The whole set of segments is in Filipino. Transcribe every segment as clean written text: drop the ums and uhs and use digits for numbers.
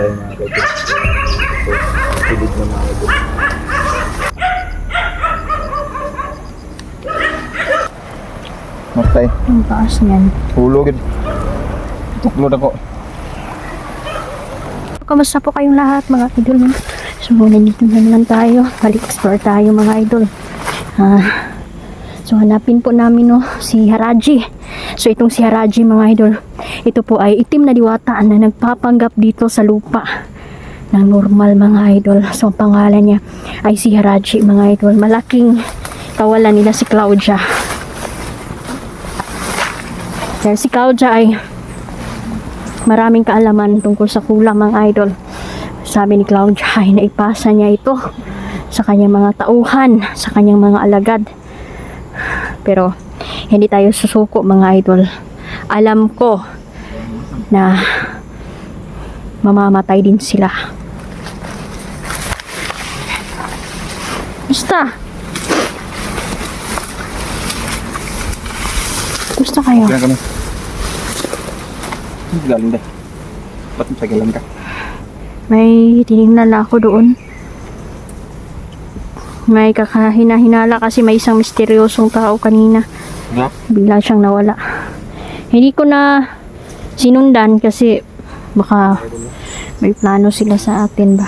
Tayo mga kaibigan. Pilig na mga kaibigan. Matay. Ang taas niyan. Hulogin. Tuklod ako. Kamusta po kayong lahat mga idol? So nandito na naman tayo. Balik explore tayo mga idol. So hanapin po namin si Haraji. So itong si Haraji mga idol, ito po ay itim na diwata na nagpapanggap dito sa lupa ng normal mga idol. So ang pangalan niya ay si Haraji mga idol. Malaking kawalan nila si Claudia. Dahil si Claudia ay maraming kaalaman tungkol sa kulang mga idol. Sabi ni Claudia ay naipasa niya ito sa kanyang mga tauhan, sa kanyang mga alagad. Pero hindi tayo susuko mga idol. Alam ko na mamamatay din sila. Basta kayo. Kaya kami. Galing deh. Ba't masagalan ka? May tinignan ako doon. May kakahina-hinala kasi may isang misteryosong tao kanina. Yeah. Bigla siyang nawala. Hindi ko na sinundan kasi baka may plano sila sa atin ba.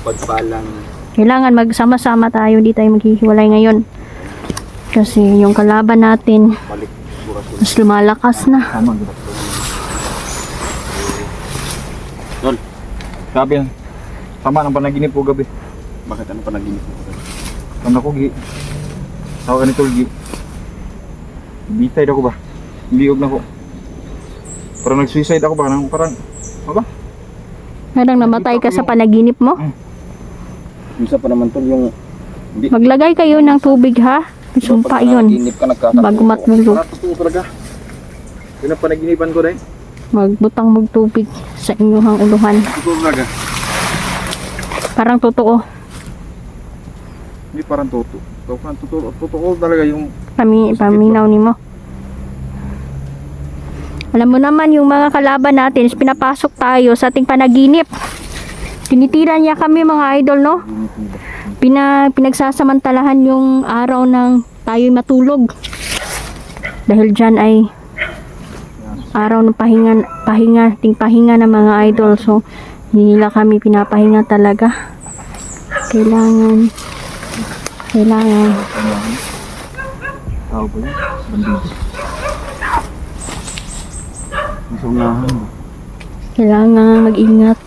Mapagpalang. Kailangan magsama-sama tayo, di tayo maghihiwalay ngayon. Kasi yung kalaban natin Balik. Bukas. mas lumalakas na. Tama. Tol. Sabi yan. Tama ng panaginip po gabi. Bakit ano panaginip po gabi? Ano ko gi? Tawag ka ni Tol gi. Bitay ako ba? Liog na ko. Parang nag-suicide ako ba? Parang, ano ba? Parang namatay ka sa panaginip mo. Minsan pa naman Tol yung... Hindi. Maglagay kayo ng tubig ha. Sumpa yun. Panaginip ka nagkakatawa. Bago matulog. Totoo talaga. Yun ang panaginipan ko dahil. Magbutang magtubig sa inyong uluhan. Totoo talaga. Parang totoo. Hindi parang totoo. Totoo talaga yung... Paminaw ni mo. Alam mo naman yung mga kalaban natin is pinapasok tayo sa ating panaginip. Tinitira niya kami mga idol, no? Pinagsasamantalahan yung araw ng tayo'y matulog. Dahil dyan ay araw ng pahinga ng mga idol. So hindi nila kami pinapahinga talaga. Kailangan Tao ba yun? Bandido. Masungahan ba? Kailangan mag-ingat.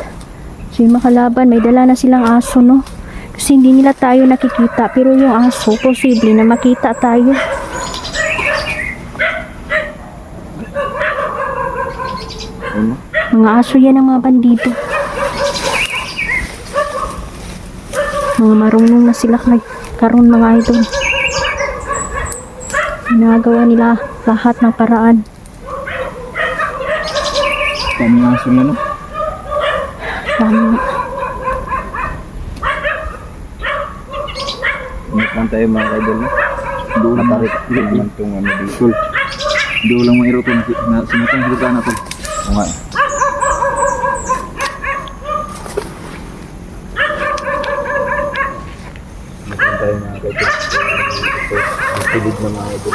So yung makalaban, may dala na silang aso, no? Kasi hindi nila tayo nakikita. Pero yung aso, posible na makita tayo. Ano? Mga aso yan ng mga bandido. Mga marunong na sila karon mga idol. Ginagawa nila lahat ng paraan. Kami nga sila no? Tama. Ingat lang tayo mga kaidol no? Doon matarik. Doon itong ano dito. Doon lang mayroon na simatang silika na ito. O nga. Ingat lang tayo mga kaidol. Pilig na mga kaidol.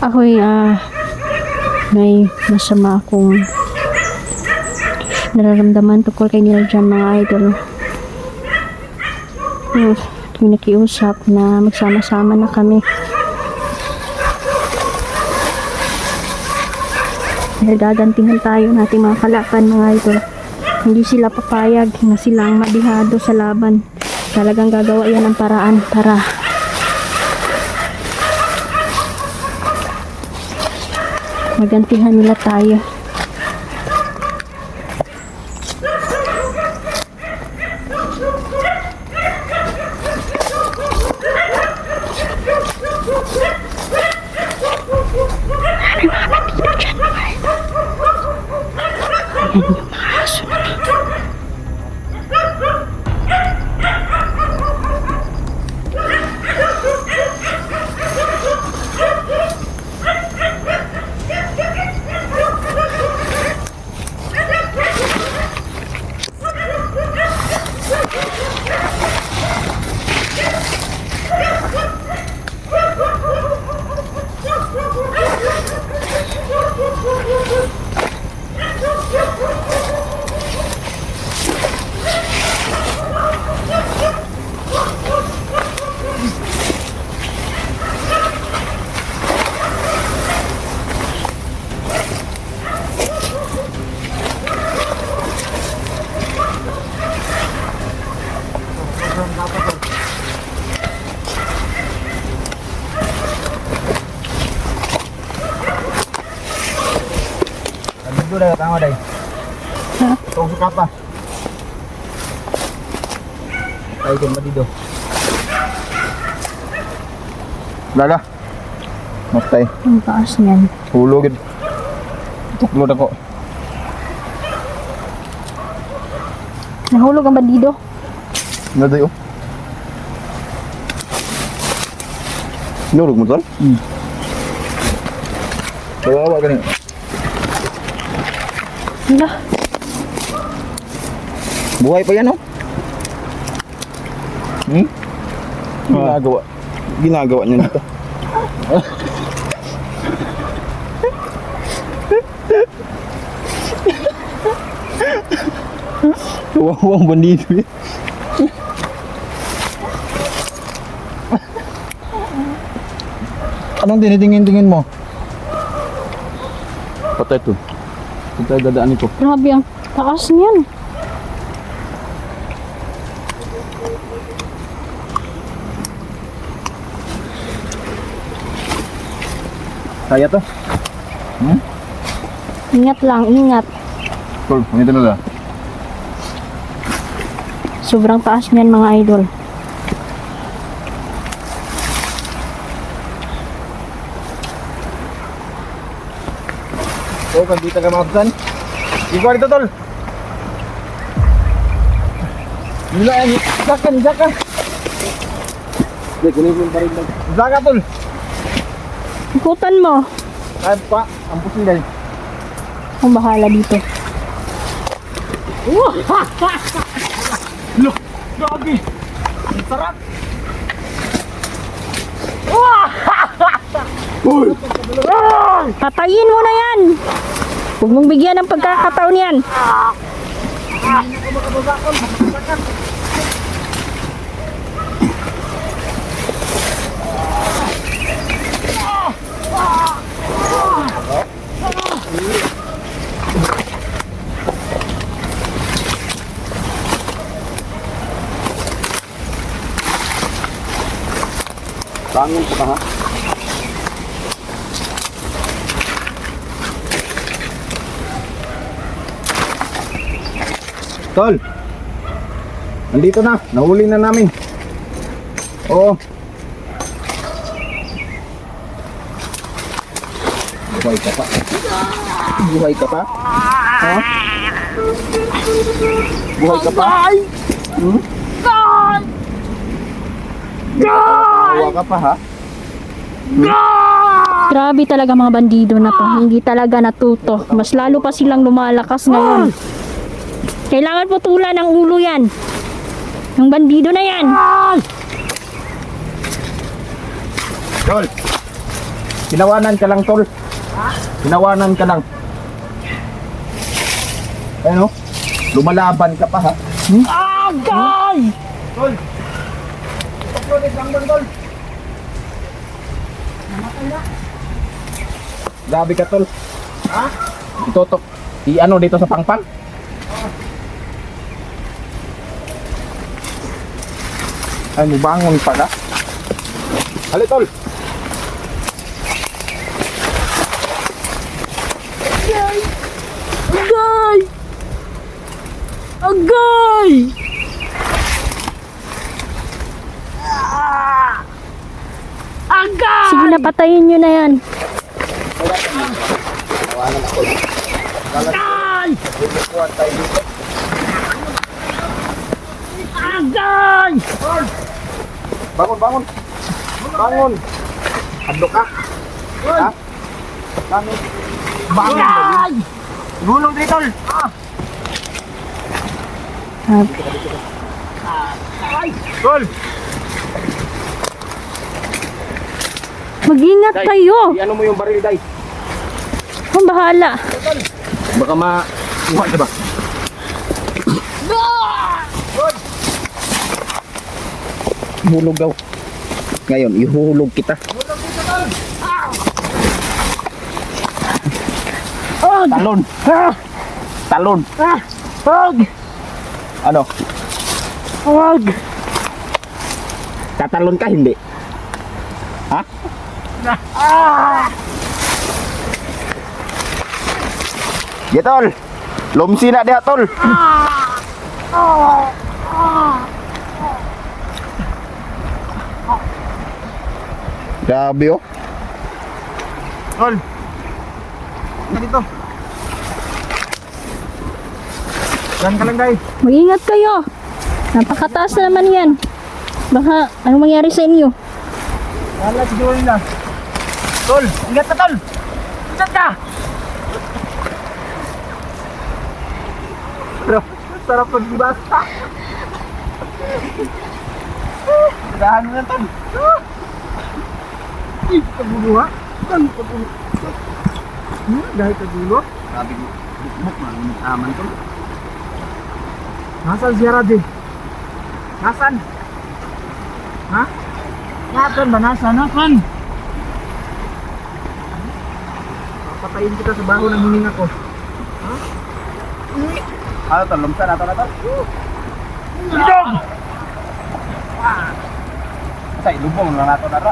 Ako'y may masama akong nararamdaman tungkol kay nila dyan mga idol. Yung nakiusap na magsama-sama na kami. Dahil gagantihan tayo nating mga kalaban mga idol. Hindi sila papayag na silang madihado sa laban. Talagang gagawa yan ng paraan para magantihan nila tayo. Ayan yung mga aso na. Dito dah tama day. Ha? Tong suka pa. Ay kan madido. Lala. Matay. Ang taas niyan. Hulog gid. Tuklod ako. Nahulog ang bandido. Naday oh. Nurug mo tol? Kawawa ka niya. Hala. Buhay pa yan oh. Ginagawa niya nito. Kawawang bandido eh. Anong tinitingin-tingin mo? Patay to. Patay dadaan ito. Grabe ang taas niyan. Kaya to? Ingat lang, ingat. Tol, ganito na lang. Sobrang taas niyan mga idol. Oh, kandito ka mga kusan. Ikaw dito tol. Nila yan. Isakan. Hindi, kunin mo pa rin lang. Isaka tol. Ikutan mo. Ay pa, ang pusin dahil. Kung bahala dito. Look, grabe. Ang sarap. Uy! Patayin mo na yan. Huwag mong bigyan ng pagkakataon yan. Tangan ko pa ha? Tol! Nandito na! Nahuli na namin! Oo! Buhay ka pa! Buhay ka pa? Ha? Buhay ka pa? Hmm? Tawa ka pa ha? Grabe talaga mga bandido na to. Hindi talaga natuto. Mas lalo pa silang lumalakas ngayon. Kailangan putulan ng ulo yan. Yung bandido na yan. Tol! Tinawanan ka lang, tol. Tinawanan ka lang. Ano? Lumalaban ka pa ha? Agay! Tol! Pagkulit lang doon, tol. Grabe ka, tol. Ha? Itutok. I-ano dito sa pangpang? Ay, bangon pala. Hali, tol. Agay! Agay! Agay! Sige na, patayin nyo na yan. Agay! Kuha tayo dito. Agay! Bangon, bangon. Bangon. Hadlok ka. Ha? Bangon. Bangon. Agay! Gulong dito. Tol. Mag-ingat kayo. Ano mo yung baril, Day? Ang bahala. Baka ma-kuha ka ba? Hulog daw. Ngayon, ihuhulog kita. Talon. Talon. Wag! Ano? Wag! Tatalon ka, hindi? Ha? Ya, tol. Lumsi na dia, tol. Grabe, oh. Tol. Ano dito? Saan ka lang, Day? Mag-ingat kayo. Napakataas na naman yan. Baka anong mangyari sa inyo? Wala siguro nila. Tol, ingat ka, tol. Ingat ka. Sarap pagbasa. Dahan mo na, tol. Kagulo, ha? Kagulo. Dahil kagulo? Sabi ko, bukbuk na. Aman, tol. Nasaan si Radhe? Nasaan? Ha? Nasaan ba? Nasaan? Patayin kita sa baho ng hininga ko. Ha? Ano to? Lumsa na to na to? Lidong! Masay, lubong lang na to na ra.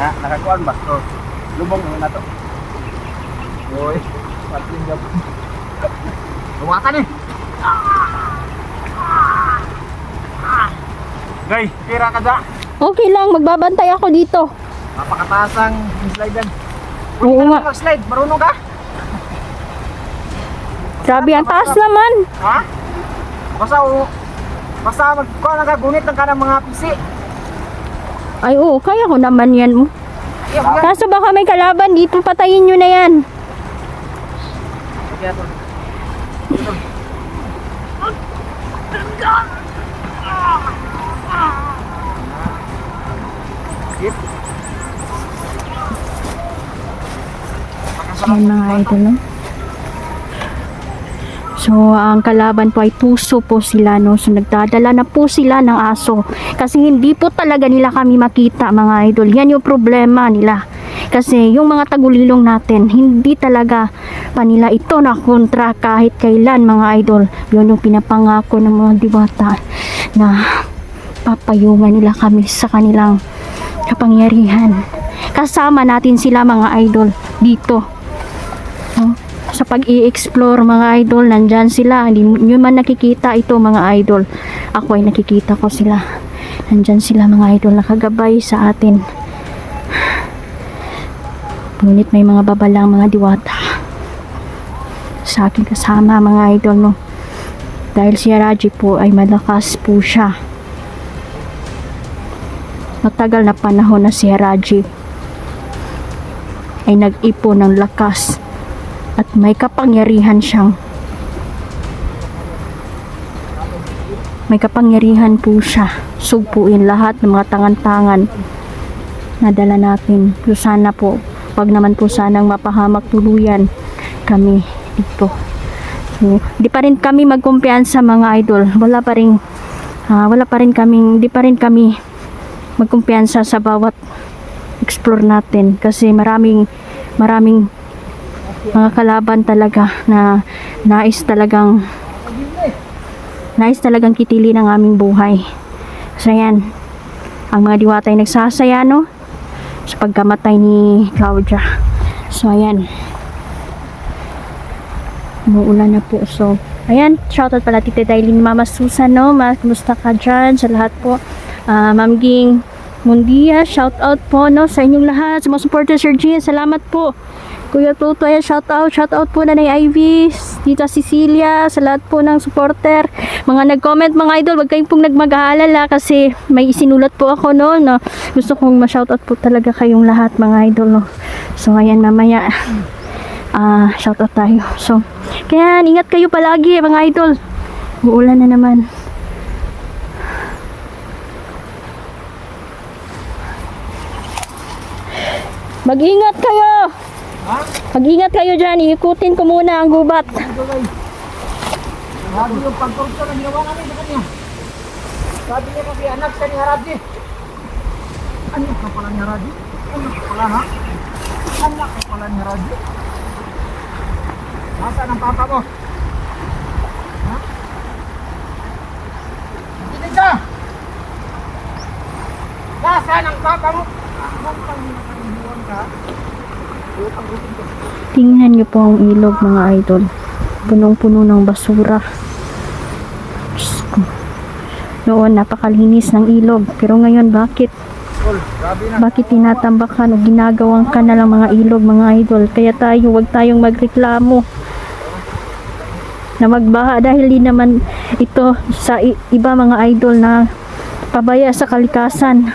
Ha? Nakakuan ba? Lubong lang na to. Uy, pating gab. Luwatan eh! Gay, kira ka da. Okay lang, magbabantay ako dito. Napakataas ang slide yan. Oo nga. Slide, marunong ka? Grabe, ang taas naman. Ha? Basta magkuha nagagunit ng kanang mga pisi. Ay oo, kaya ko naman yan. Iya, mga. Kaso baka may kalaban dito, patayin nyo na yan. Kaya to. Yan mga idol, no? So, ang kalaban po ay tuso po sila, no? So, nagdadala na po sila ng aso. Kasi hindi po talaga nila kami makita, mga idol. Yan yung problema nila. Kasi yung mga tagulilong natin, hindi talaga pa nila ito na kontra kahit kailan, mga idol. Yun yung pinapangako ng mga diwata na papayungan nila kami sa kanilang kapangyarihan. Kasama natin sila, mga idol, dito. No? Sa pag-i-explore, mga idol, nandyan sila. Hindi nyo man nakikita ito, mga idol. Ako ay nakikita ko sila. Nandyan sila, mga idol, nakagabay sa atin. Ngunit may mga babalang mga diwata sa akin kasama, mga idol, no? Dahil si Raji po ay malakas po siya. Matagal na panahon na si Raji ay nag-ipon ng lakas at may kapangyarihan siyang po siya sugpuin lahat ng mga tangan-tangan na dala natin. So sana po, wag naman po sanang mapahamak tuluyan kami dito. So, di pa rin kami magkumpiyansa, mga idol. Di pa rin kami magkumpiyansa sa bawat explore natin kasi maraming mga kalaban talaga na nais talagang kitili ng aming buhay. So yan, ang mga diwata ay nagsasaya, no, sa pagkamatay ni Claudia. So ayan, umuulan na po. So ayan, shoutout pala Tita Dailin, Mama Susan, no, kumusta ka dyan sa lahat po. Ma'am Ging Mundia, shoutout po, no, sa inyong lahat, sa mga supporters, Sir Gian, salamat po. Kuya Tuto, ayan, shoutout po na Ivy, Tita Cecilia, sa lahat po ng supporter, mga nag-comment mga idol, wag kayong pong nagmag-aalala kasi may isinulat po ako no, na gusto kong ma-shoutout po talaga kayong lahat mga idol no. So ayan mamaya shoutout tayo. So kaya ingat kayo palagi mga idol. Uulan na naman. Mag-ingat kayo! Mag-ingat kayo dyan. Iikutin ko muna ang gubat. Grabe yung pagkorupsyon na ginawa namin sa kanya. Sabi niya kasi anak ka ni Haraji. Anak ka pala ni Haraji? Anak ka pala ha? Anak ka pala ni Haraji? Nasaan ang papa mo? Ha? Tinig ka! Nasaan ang papa mo? Ang panghinuan ka? Tingnan nyo po ang ilog mga idol. Punong-puno ng basura. Diyos ko. Noon napakalinis ng ilog. Pero ngayon bakit? Bakit tinatambakan o ginagawang ka na lang mga ilog mga idol? Kaya tayo, wag tayong magreklamo na magbaha dahil di naman ito sa iba mga idol na pabaya sa kalikasan.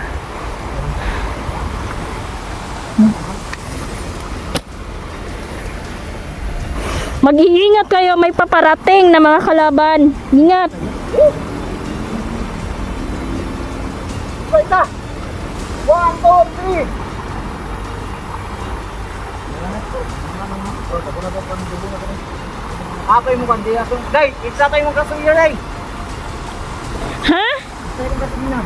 Mag-iingat kayo, may paparating na mga kalaban. Ingat. Wait na! 1, 2, 3! Apay mo kandi asong. Day, isa kayo mong kasuya, day. Ha? Isa kayo mong kasuya.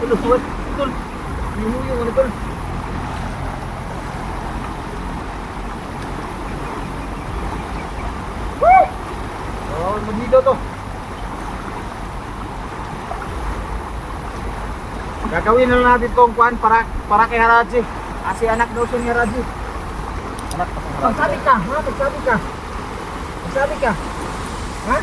Tulog, tulog, tulog. Yung ano tol? Oh, magdito to. Gagawin na lang natin tong kuan para kay Haraji. Kasi anak daw siya ni Haraji. Anak pa kay Haraji. Magsabi ka, ha? Magsabi ka. Magsabi ka. Ha?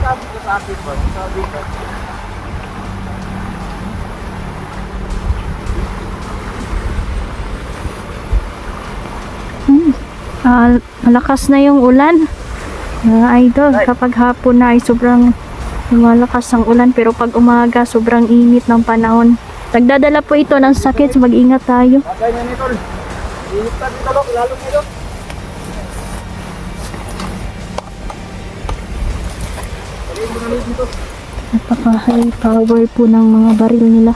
Sabi ko sa akin ba? Sabi ko. Malakas na yung ulan. Mga idol, kapag hapon na ay sobrang lumalakas ang ulan. Pero pag umaga, sobrang init ng panahon. Nagdadala po ito ng sakit. Mag-ingat tayo. Bagay na nito. Init pa dito, lalo nito. Napaka-high power po ng mga baril nila.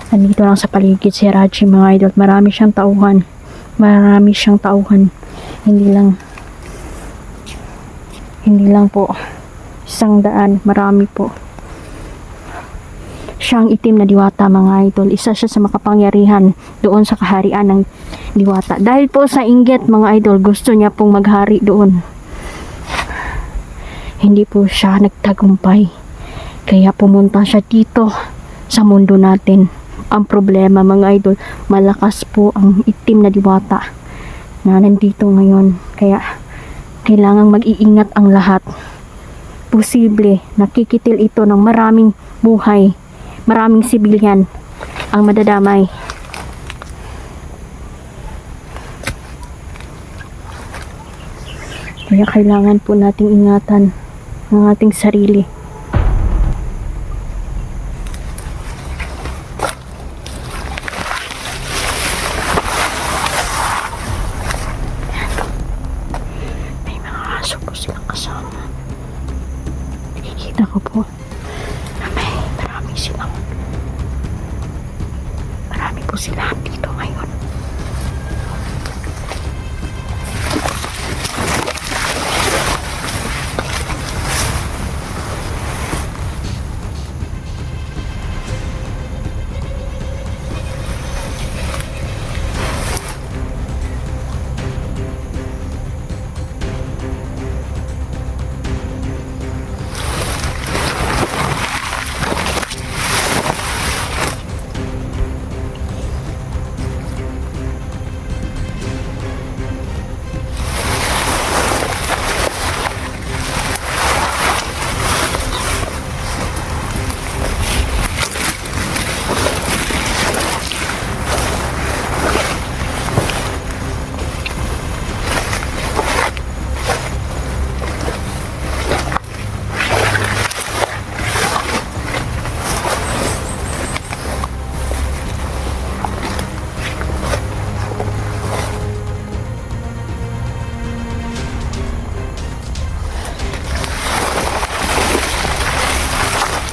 Nandito lang sa paligid si Haraji mga idol. Marami siyang tauhan. Marami siyang tauhan. Hindi lang po 100. Marami po. Siyang itim na diwata mga idol. Isa siya sa makapangyarihan doon sa kaharian ng diwata. Dahil po sa inggit mga idol, gusto niya pong maghari doon. Hindi po siya nagtagumpay. Kaya pumunta siya dito sa mundo natin ang problema mga idol. Malakas po ang itim na diwata na nandito ngayon. Kaya kailangang mag-iingat ang lahat. Posible nakikitil ito ng maraming buhay, maraming sibilyan ang madadamay. Kaya kailangan po nating ingatan ang ating sarili. May mga aso po silang kasama. Nakikita ko po na marami po sila dito ngayon.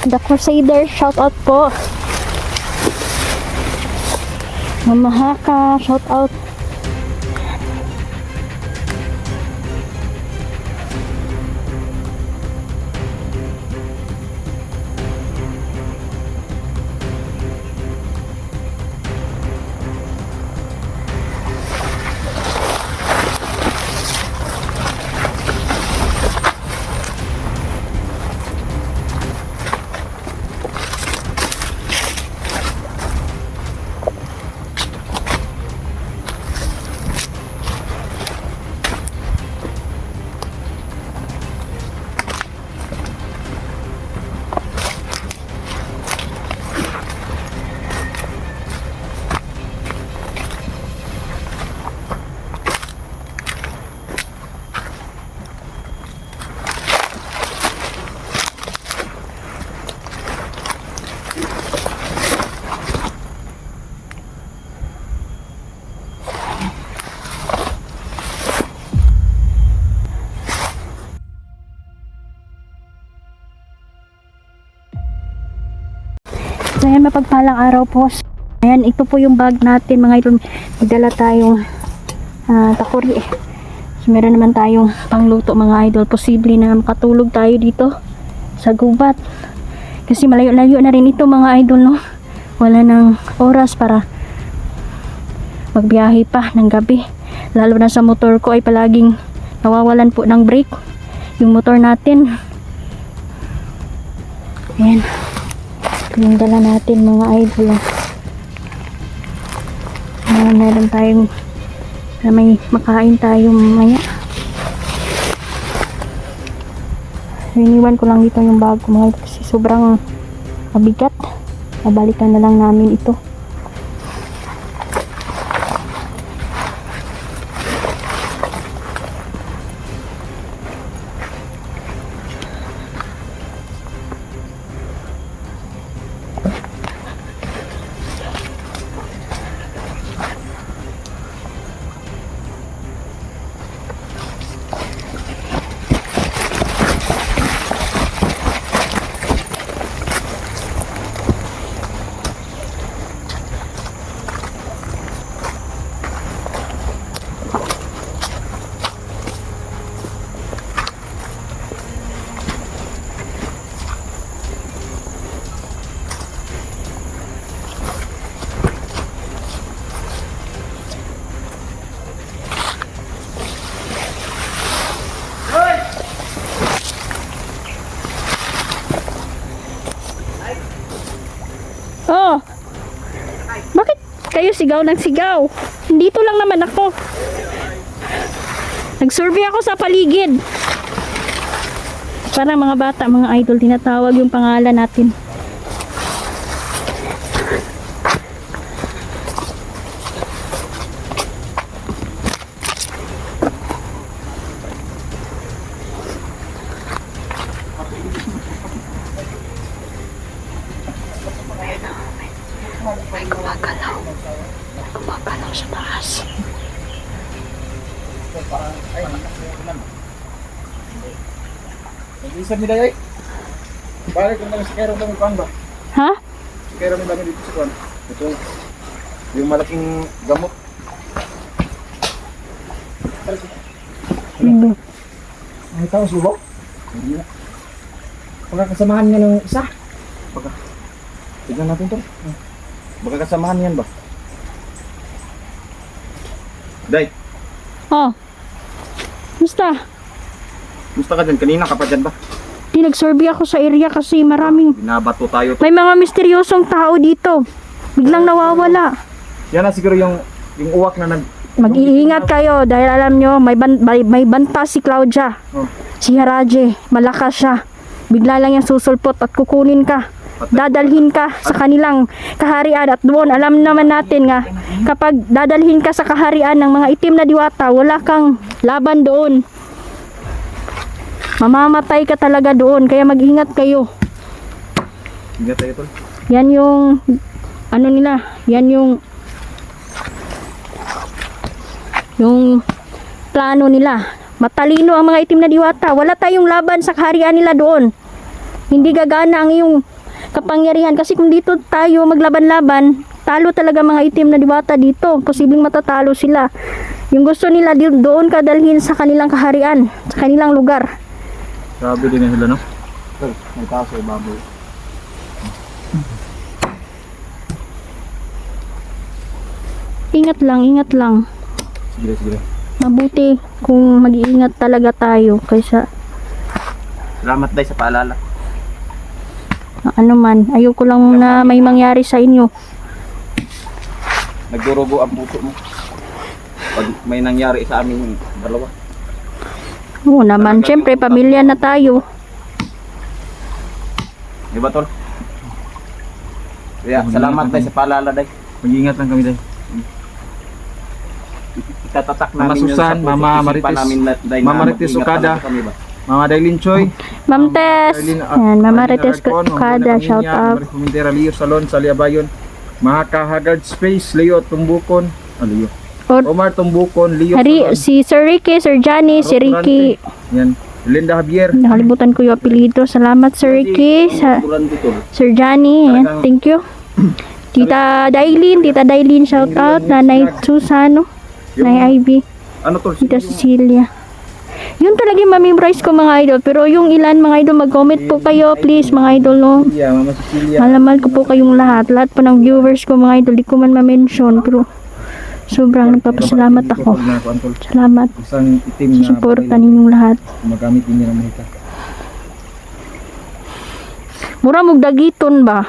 The Crusader, shout out po. Mama Haka, shout out. So ayan, mapagpalang araw po. Ayan, ito po yung bag natin mga idol. Magdala tayong takuri. So meron naman tayong pangluto mga idol. Posible na makatulog tayo dito sa gubat. Kasi malayo-layo na rin ito mga idol, no? Wala nang oras para magbiyahe pa ng gabi. Lalo na sa motor ko ay palaging nawawalan po ng brake yung motor natin. Ayan. Yung dala natin mga idol. Meron tayong may makain tayo mamaya. Iniwan ko lang dito yung bag ko mga idol kasi sobrang mabigat. Babalikan na lang namin ito. Oh. kayo sigaw ng sigaw. Dito lang naman ako. Nag-survey ako sa paligid. Para mga bata, mga idol, tinatawag yung pangalan natin. May gumagalaw. Gumagalaw sa taas. Nag-iisip ni Dayoy. Balik kung sa kero kami kuan ba? Ha? Sa kero ni dami dito sa kuan. Ito yung malaking gamot. Ang tao subo. Hindi na. Pagkakasamahan niya ng isa. Baka. Tignan natin to. Baka kasamahan yan ba? Day, Oh. Musta? musta ka dyan? Kanina ka pa dyan ba? Di nag-survey ako sa area kasi maraming Binabato tayo. may mga misteryosong tao dito. Biglang nawawala. Yan na siguro yung uwak na nag... Mag-iingat kayo dahil alam nyo, may banta si Claudia. Oh. Si Haraje, malakas siya. Bigla lang yung susulpot at kukunin ka. Dadalhin ka sa kanilang kaharian at doon alam naman natin nga kapag dadalhin ka sa kaharian ng mga itim na diwata, wala kang laban doon. Mamamatay ka talaga doon, kaya mag-ingat kayo. Ingat tayo tol. Yan yung ano nila, yan yung plano nila. Matalino ang mga itim na diwata. Wala tayong laban sa kaharian nila doon. Hindi gagana ang iyong kapangyarihan kasi kung dito tayo maglaban-laban, talo talaga mga itim na diwata dito. Posibleng matatalo sila. Yung gusto nila doon ka dalhin sa kanilang kaharian, sa kanilang lugar. Grabe din sila no? Tol, may tao sa ibabaw. Ingat lang, ingat lang. Sige, sige. Mabuti kung mag-iingat talaga tayo kaysa Salamat Day sa paalala. ano man. Ayoko lang na may mangyari sa inyo. Nagdurugo ang puso mo. Pag may nangyari sa aming dalawa. Oo naman, syempre pamilya na tayo. Di ba tol? Kaya salamat Day sa paalala Day. Mag-iingat lang kami Day. Itatatak Mama namin yun Susan, sa puso. Mama Isipan Marites. namin na, Day, Mama na Marites mag-ingat Okada. talaga kami ba? Mama Dailin Choy. Ma'am Tess. Yan, Mama Marites Kada, shout out. Pumentera Leo Salon, Saliabayon. Mahaka Haggard Space, Leo Tumbukon. Leo. Or, Omar Tumbukon, Leo Salon. si Sir Ricky, Sir Johnny, si Ricky. Yan. Linda Javier. Nakalimutan ko yung apelido. Salamat Sir Ricky, sa Durante tol. Sir Johnny. Yan, thank you. Tita Dailin, shout out. Nanay Susano, Nanay Ivy, Ano tol? Tita Cecilia. Yun talaga yung mamemorize ko mga idol. Pero yung ilan mga idol, mag-comment po kayo please mga idol no. Yeah, Mama Cecilia. Malaman ko po kayong lahat. Lahat po ng viewers ko mga idol. Di ko man ma-mention. Pero sobrang nagpapasalamat ako. Salamat Isang itim sa na suporta ninyong lahat. gumagamit din niya ng mahika. Mura mong dagiton ba?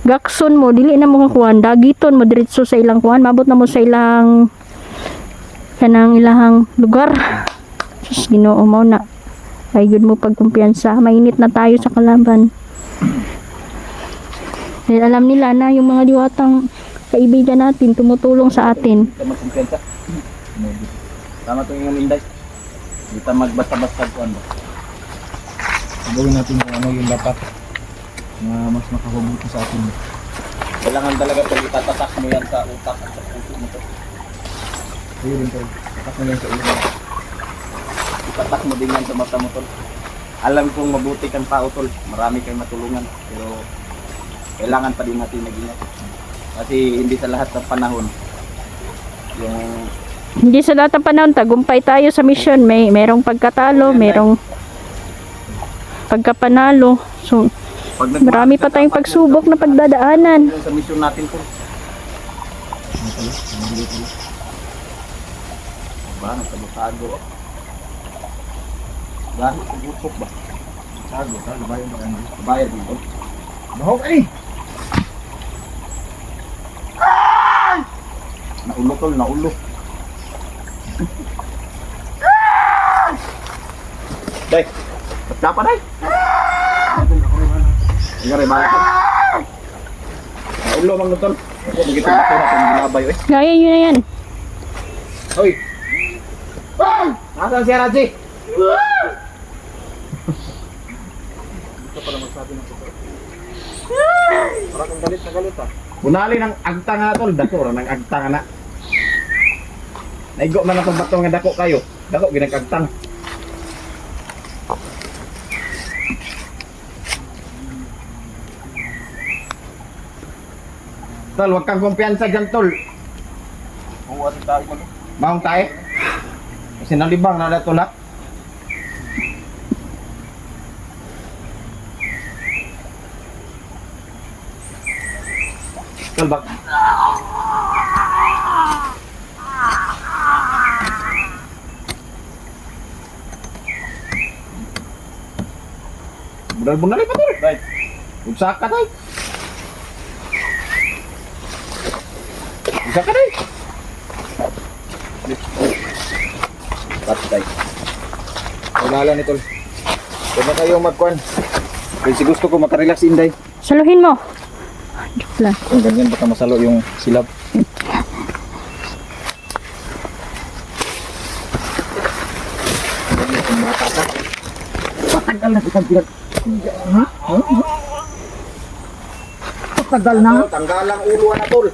Gakson mo, dili na mo kakuan. Dagiton mo diretso sa ilang kuan. Mabot na mo sa ilang kanang ilahang lugar. Sus, Ginoo mo na. Ay good mo pagkumpiyansa. Mainit na tayo sa kalaban. Dahil alam nila na yung mga diwatang kaibigan natin tumutulong sa atin. Kita magkumpiyansa. Tama ito yung Inday. Hindi tayo magbasta-basta kuan ba? Gawin natin kung ano yung dapat na mas makapabuti sa atin. Kailangan talaga pag itatatak mo yan sa utak at sa puso mo to. Ayun din tol. Tatak mo yan sa ulo. Itatak mo din yan sa mata mo tol. Alam kong mabuti kang tao tol. Marami kayong matulungan. Pero kailangan pa din natin mag-ingat. Kasi hindi sa lahat ng panahon yung Hindi sa lahat ng panahon, tagumpay tayo sa mission. Merong pagkatalo, merong pagkapanalo. So, pag marami pa tayong pagsubok na pagdadaanan. sa mission natin tol. Ba, nagtago-tago. Dahil pag-usok ba? Tago, bayan ba yan? Bayad dito. Bahok ay! Ulo tol, na ulo. Day, ba't pa day? Nga rin, bala tol. Na ulo mang tol. Ako, magiging ako na itong ginabay eh. Gaya nyo na yan. Hoy! Nasaan si Raji? Dito pala magsabi ng totoo. Parang kang galit na galit ah. Bunali ng agtang na tol, dako ra ng agtang na. Naigo man atong bato nga dako kayo. Dako ginagagtang. Tol, wag kang kumpiyansa dyan tol. Oo, ating tayo mo. Maong tayo? Kasi nalibang na natulak. Tol, bak. Bunal-bunal pa tol. Right. Ugsa ka tayo. Ugsa ka tayo. Patay. Wala ni tol. Huwag na kayo magkuhan. Kasi gusto ko makarelax inday. Saluhin mo. Joke lang. Kung ganyan baka masalo yung silab. Patagal na kitang pinag... Ha? Patagal na? Tanggalang ulo na tol.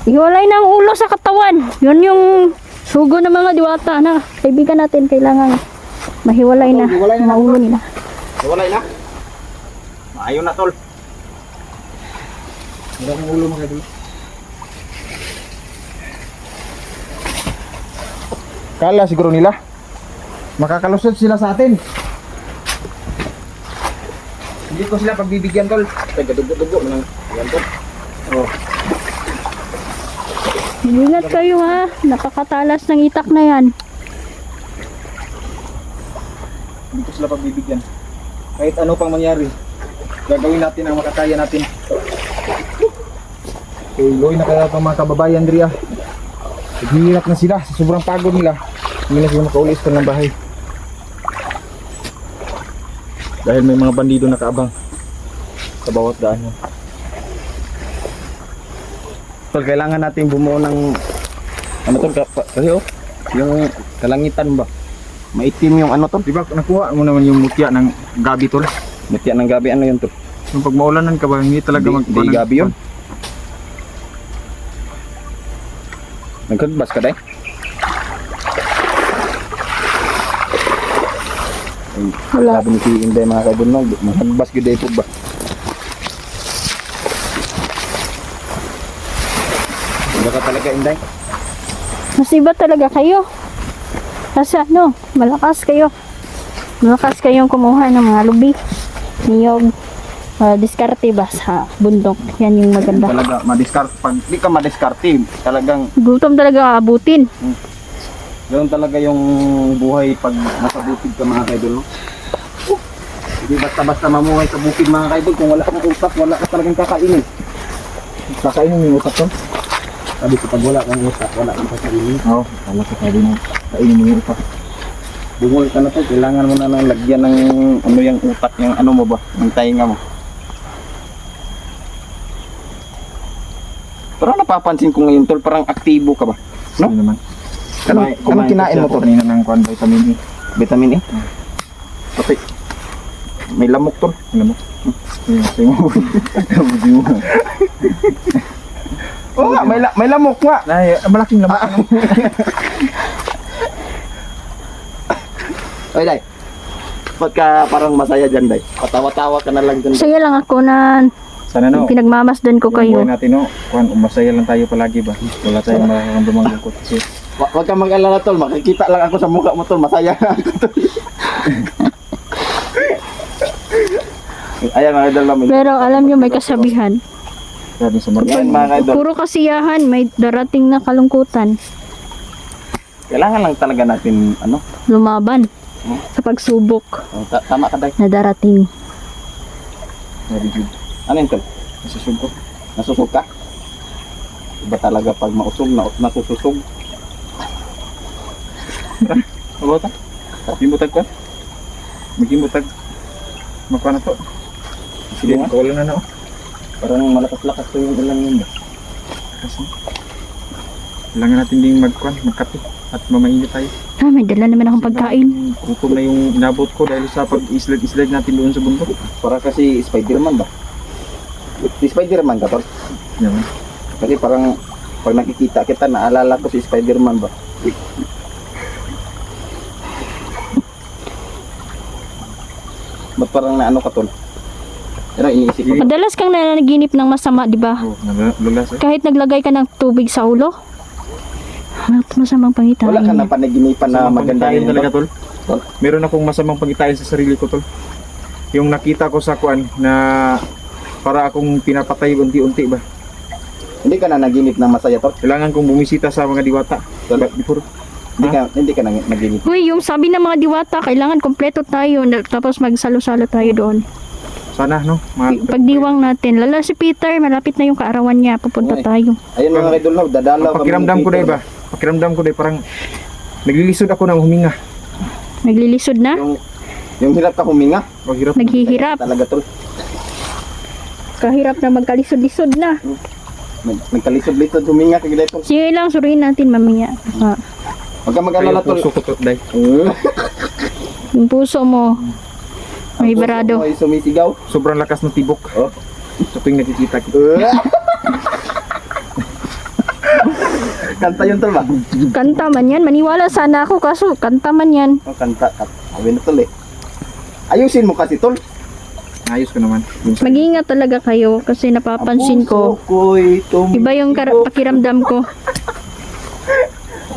Iwalay na ang ulo sa katawan. Yun yung sugo ng mga diwata na kaibigan natin. Kailangan mahiwalay na ang mga ulo nila. Walay na. Ayaw na tol. Wala kong ulo mga idol. Kala siguro nila makakalusot sila sa atin. Hindi ko sila pagbibigyan tol. Ay, gadugo-dugo mo lang. Yan tol. Oh. Ingat kayo ha. Napakatalas ng itak na yan. Hindi ko sila pagbibigyan. Kahit ano pang mangyari, gagawin natin ang makakaya natin. Tuloy na kaya itong mga kababayan Dria. Naghihirap na sila sa sobrang pagod nila. Hindi na sila makaulis pa ng bahay. Dahil may mga bandido na kaabang sa bawat daan. Tol, kailangan natin bumuo ng ano tol, kasi oh, yung kalangitan ba? Maitim yung ano tol. Diba nakuha mo naman yung mutya ng gabi tol? Mutya ng gabi, ano yun tol? Yung pag maulanan ka ba, hindi talaga Di gabi yun. Nagkadbas ka day? Wala. Sabi ni si Inday mga kaibon, nagkadbas ka day po ba? Hindi ka talaga Inday? Masiba talaga kayo. Kasi ano, malakas kayo. Malakas kayong kumuha ng mga lubi, niyog, diskarte ba sa bundok. Yan yung maganda. Talaga, madiskarte. Pag di ka madiskarte, talagang Gutom talaga aabutin. ganoon talaga yung buhay pag nasa bukid ka mga kaidol. No? Hindi basta-basta mamuhay sa bukid mga kaidol. Kung wala kang utak, wala ka talagang kakainin. Kakainin yung utak to? Sabi ko, pag wala kang utak, wala kang kakainin. Oo, wala ka sabi mo, kainin mo yung utak. Bungol ka na to, kailangan mo na nang lagyan ng ano yung utak, yung ano mo ba, yung tainga mo. Pero napapansin ko ngayon tol, parang aktibo ka ba? No? Hindi naman. Anong kinain mo tol? Kanina ng kuhan, vitamin E. Vitamin E? Pati, may lamok tol. Alam mo? Sayo mo. Sabi mo. Oo nga, may lamok nga. Ay, malaking lamok. Oy, Day. Ba't ka parang masaya dyan, Day? Patawa-tawa ka na lang dyan. Saya lang ako na Sana no, pinagmamasdan ko yung kayo. buhay natin no, kuhan, masaya lang tayo palagi ba? Wala tayong mararamdamang lungkot kasi Huwag kang mag-alala, tol. Makikita lang ako sa mukha mo, tol. Masaya ako, tol. Ayan, mga idol namin. Pero alam nyo may kasabihan. sabi sa mga Yan, mga idol. Puro kasiyahan, may darating na kalungkutan. Kailangan lang talaga natin, ano? Lumaban sa pagsubok Tama ka, Day. na darating. very good. Ano yun, tol? Nasusog ko. Nasusog ka? Iba talaga pag mausog, nasususog. Ano ta? Gimbutag ka? Magimbutag. Makuha na to. Sige, wala na na. Parang malakas-lakas to yung ulang yun ba? Kasi kailangan natin ding magkape at mamainit tayo. May dala naman akong pagkain. Gutom na yung inabot ko dahil sa pag-islide natin doon sa bundok. Para kasi Spider-Man ba? Si Spider-Man ka, tol? Yan. Kasi parang pag nakikita kita, naalala ko si Spider-Man ba? Ba't parang naano ka, tol? Pero iniisip ko. Madalas kang nanaginip ng masama, di ba? Oh, nalulas eh. Kahit naglagay ka ng tubig sa ulo. Masamang pangitain. Wala ka na panaginipan na Masamang maganda pangitain yun, talaga, tol? tol. Meron akong masamang pangitain sa sarili ko, tol. Yung nakita ko sa kuan na para akong pinapatay unti-unti ba. Hindi ka na naginip ng masaya, tol? Kailangan kong bumisita sa mga diwata. Before. Hindi ka na naginip. Uy, yung sabi ng mga diwata, kailangan kompleto tayo. Tapos magsalo-salo tayo doon. Sana, no? Pagdiwang natin. Lala si Peter, malapit na yung kaarawan niya. Pupunta Uy. tayo. Ayun mga idol, no? Dadalaw kami. Pakiramdam ko dito. dahil ba? Pakiramdam ko dahil parang naglilisod ako ng huminga. Naglilisod na? Yung hirap ka huminga. O hirap. Naghihirap. Talaga, tol. Kahirap na magkalisod-lisod na. Nagkalisod-lisod huminga ka gila, tol. Sige lang, suriin natin mamaya. Huwag ka mag-alala, tol. Puso ko to, dahil. Yung puso mo, may barado. Ay, sumisigaw. Sobrang lakas ng tibok. Oh. Sa tuwing nakikita kita. Kanta yun, tol ba? Kanta man yan. Maniwala sana ako, kaso kanta man yan. Oh, kanta. Sabi na, tol eh. Ayusin mo kasi, tol. Ayos ko naman. Mag-iingat talaga kayo kasi napapansin ko. Iba yung pakiramdam ko.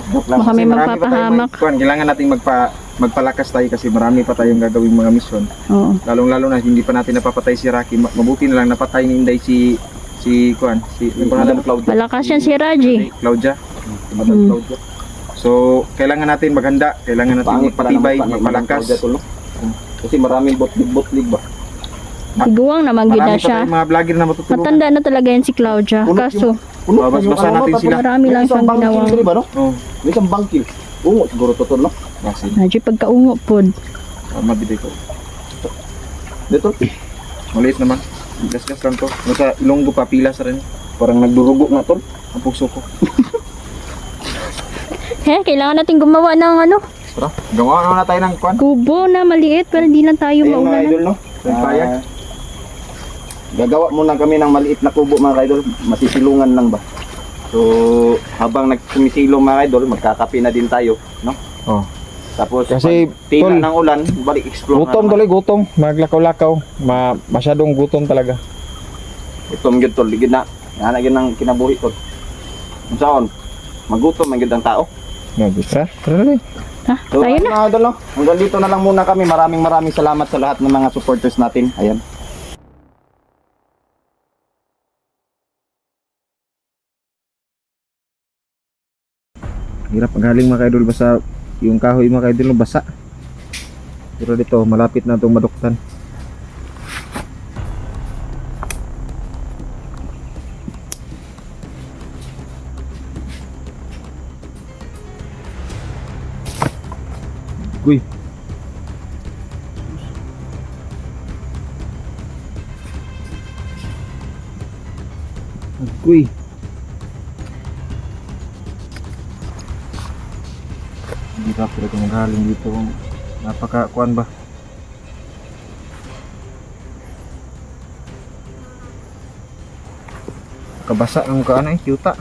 Baka may magpapahamak. Kailangan nating magpalakas tayo kasi marami pa tayong gagawing mga misyon. Oo. Lalong-lalo na hindi pa natin napapatay si Rocky. Mabuti na lang napatay ni Inday si Madam Claudia. Malakas yan si Raji. Claudia. Madam Claudia. So, kailangan natin maghanda, kailangan natin Pangit pala magpatibay, naman, magpalakas. Claudia, tol, no? Kasi maraming botlig ba? Tiguang naman gina Marami pa siya. tayong mga vlogger na matutulungan. Matanda na talaga yan si Claudia. Kaso, Babas-basa natin sila. marami lang siyang ginawa. Ba, no? Oh, May isang bangkil. Oo, siguro totoo, no? kasi Raji, pagkaungo pod. mabili ko. Dito, Maliit naman. Gas-gas lang to. Nasa Ilonggo pa, pila sa rin. parang nagdurugo na, tol. Ang puso ko. Kailangan natin gumawa ng Tara, gawa na tayo ng kwan. kubo na maliit para di lang tayo Ayun mga maulanan. idol, no? Kaya? Gagawa muna kami ng maliit na kubo mga idol. Masisilungan lang ba? So, habang nagsumisilong mga idol, magkakape na din tayo, no? Oh. Tapos, Kasi, pag tila tol, ng ulan, balik explore Gutom tuloy, gutom. Maglakaw-lakaw. Masyadong gutom talaga. Gutom yun, tol. Ligid na. Yan yun ang kinabuhi, tol. Kung saan, magutom ang ang tao. Tara, tara rin. So, Tayo ayun, na. mga idol, no? Hanggang dito na lang muna kami. Maraming salamat sa lahat ng mga supporters natin. Ayan. Hirap magaling mga kaidol basta yung kahoy mga kaidol basa. Pero dito malapit na itong maduktan. Uy. Uy. Hirap talaga magaling dito. Napaka-kuan ba? Kabasa ang kaano eh, yuta.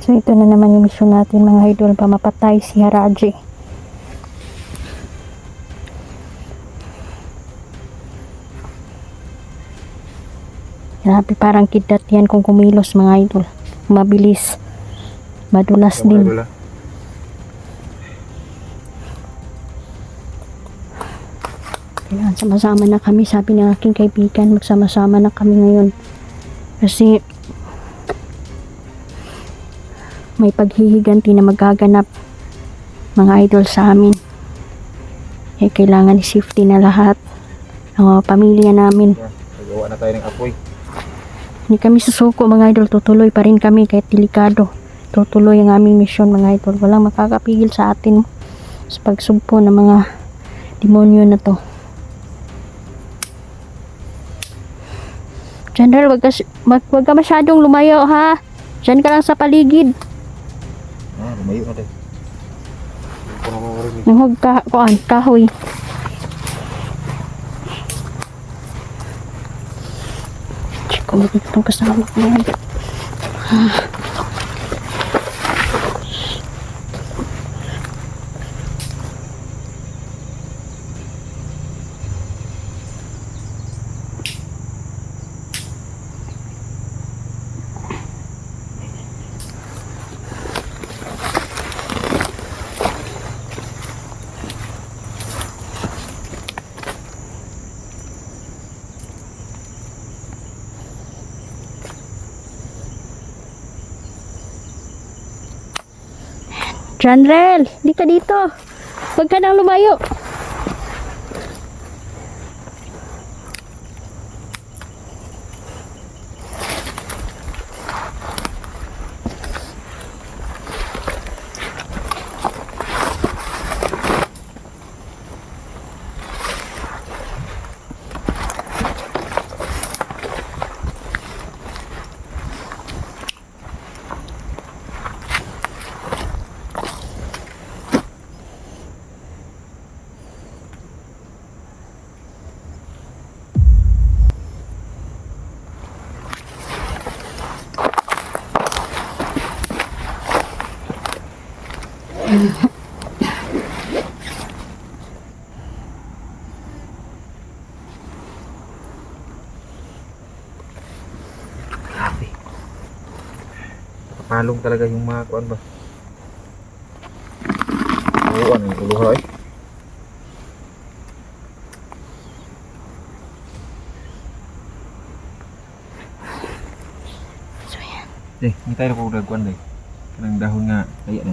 So ito na naman yung mission natin mga idol, pamapatay si Haraji. Grabe, parang kidlat yan kung kumilos mga idol. Mabilis. Madulas din. Kailangan sama-sama na kami, sabi ng aking kaibigan, magsama-sama na kami ngayon. Kasi may paghihiganti na magaganap mga idol sa amin. Eh, kailangan safety na lahat ng mga pamilya namin. Nagawa na tayo ng apoy. Hindi kami susuko mga idol, tutuloy pa rin kami kahit delikado. Tutuloy ang aming misyon mga idol. Walang makakapigil sa atin sa pagsugpo ng mga demonyo na to. General, wag ka masyadong lumayo ha. Diyan ka lang sa paligid. Lumayo na tayo. Hindi ko na mamarinig. Nanghuwag kahoy. Check ko ba itong kasama ko yan. Janrel, di ka dito. Huwag ka nang lumayo. Grabe. Palong talaga yung mga kuan ba. Oo, ano yung kuluha eh. So yan. Hindi tayo na po nagkuan deh. Kanang dahon nga, kaya na.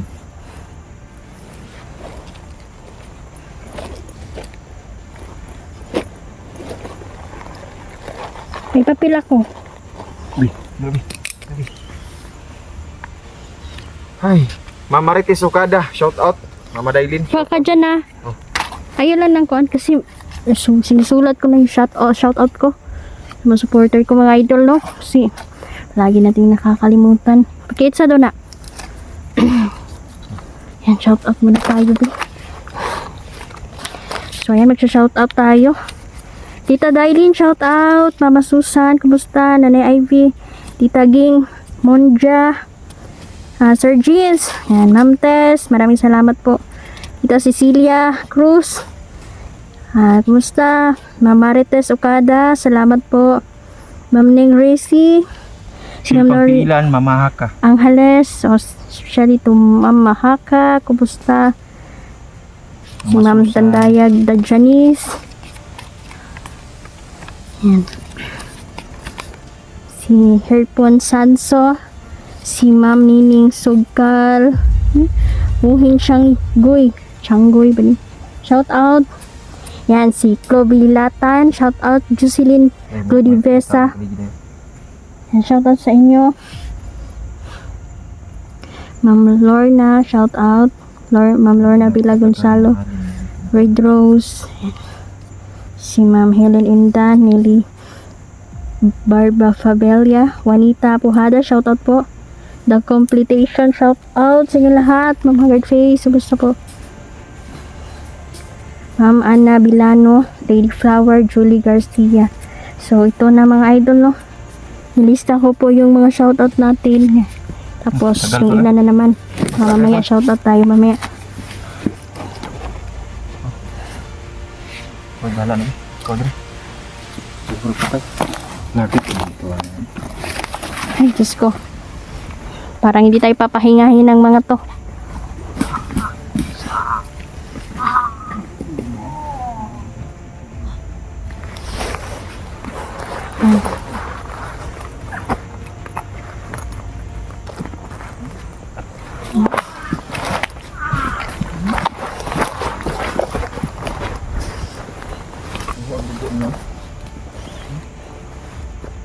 May papel ako. Grabe. Ay, Mama Ritis Okada, shout out. Mama Dailin. Baka dyan na. Oh. Ayun lang ng kuan kasi sinusulat ko na yung shout out ko. Sa mga supporter ko mga idol no. Kasi lagi nating nakakalimutan. Pakitsa doon na. Yan, shout out muna tayo. So ayan, magsha-shout out tayo. Tita Dailin, shout out. Mama Susan, kumusta? Nanay Ivy, Tita Ging, Monja, Sir Jeans, yan, Ma'am Tess, maraming salamat po. Tita Cecilia Cruz, kumusta? Ma'am Marites Okada, salamat po. Ma'am Ning Racy, si Ma'am Nori Pagpilan, mamahaka. Angeles, especially to Ma'am Mahaka, kumusta? Si Ma'am Tandayag Janice. Yan. Si Herpon Sanso, si Ma'am Nining Sugkal, Muhin Changgoy ba ni? Shout out. Yan, si Chloe Latan, shout out. Jocelyn Godivesa, yan, shout out sa inyo. Ma'am Lorna, shout out. Ma'am Lorna Villa Gonzalo, Red Rose, si Ma'am Helen Inda, Nelly Barba Fabelia, Juanita Puhada, shout out po. The Completation, shout out sa inyo lahat. Ma'am Haggard Face, gusto po. Ma'am Ana Bilano, Lady Flower, Julie Garcia. So ito na mga idol no. Nilista ko po yung mga shout out natin. Tapos yung ilan na naman. Mamaya shout out tayo mamaya. Wala na. Ikaw din. Siguro pa tayo. Lapit. Ay, Diyos ko. Parang hindi tayo papahingahin ng mga to.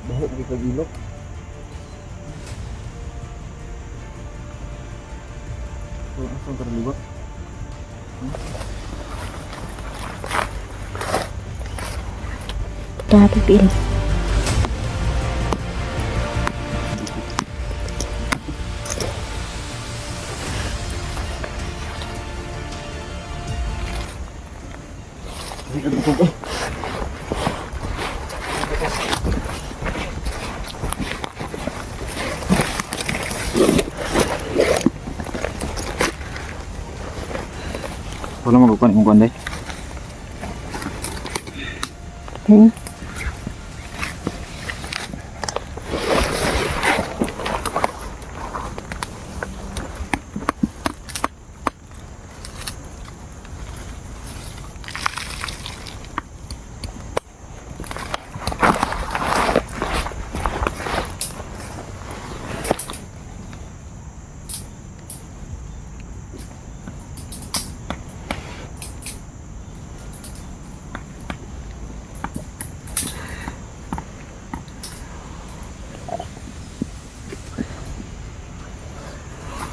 Baho dito ilok. Saan ka nalibat? Dati pil. Hindi ka dito. Wala magkukuha yung kuwan, day. Okay.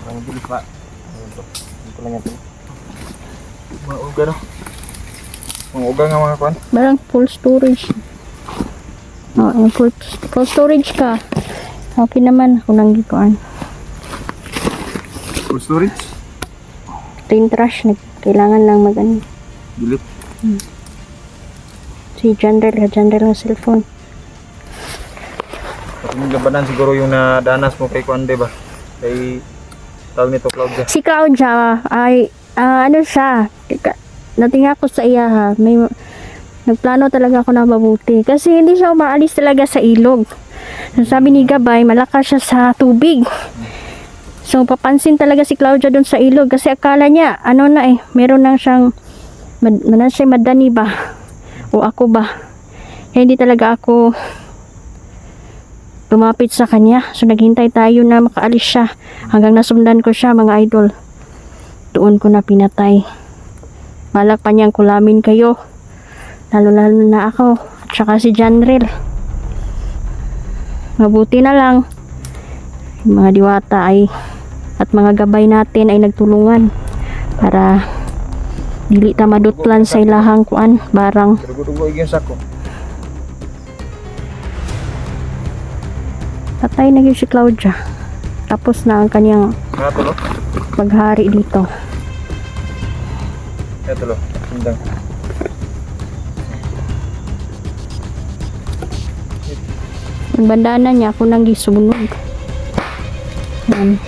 Ang bilis pa. Ito lang ito. Mga uga, no? Mga uga nga mga kuwan. Parang full storage. Oh, yung full storage ka. Okay naman ako nang gikuan. Full storage. Ito yung trash. Kailangan lang mag-ano. Delete. Si Jandel ng cellphone. At yung labanan siguro yung nadanas mo kay kuwan, di ba? Kay tawag nito, Claudia. Si Claudia ay ano siya, natinga ko sa iya ha, may nagplano talaga ako na mabuti kasi hindi siya umaalis talaga sa ilog. Sabi ni Gabay, malakas siya sa tubig. So papansin talaga si Claudia doon sa ilog kasi akala niya ano na meron nang siyang madani ba o ako ba. Kaya hindi talaga ako lumapit sa kanya. So naghintay tayo na makaalis siya hanggang nasundan ko siya mga idol. Doon ko na pinatay. Balak pa niyang kulamin kayo. Lalo na ako at saka si Janrel. Mabuti na lang yung mga diwata ay at mga gabay natin ay nagtulungan para dili ta madutlan sa ilahang kuan barang. Dugo-dugo yung sako. Patay na yun si Claudia. Tapos na ang kanyang Nga to, no? paghari dito. Ito, lo. Sindang. Ang bandana niya ako nang gisunog. Yan.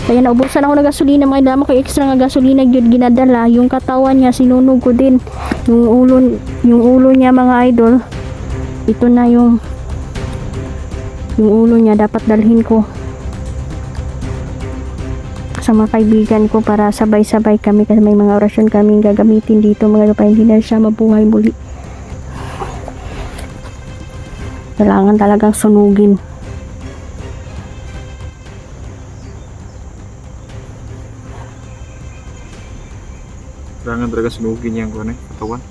Kaya naubusan ako ng gasolina mga dama ko extra nga gasolina gyud ginadala. Yung katawan niya sinunog ko din. Yung ulo niya mga idol. Ito na yung ulo niya dapat dalhin ko sa mga kaibigan ko para sabay-sabay kami kasi may mga orasyon kami gagamitin dito mga kapay hindi na siya mabuhay muli. Kailangan talagang sunugin. Kailangan talaga sunugin yung kuwan, katawan.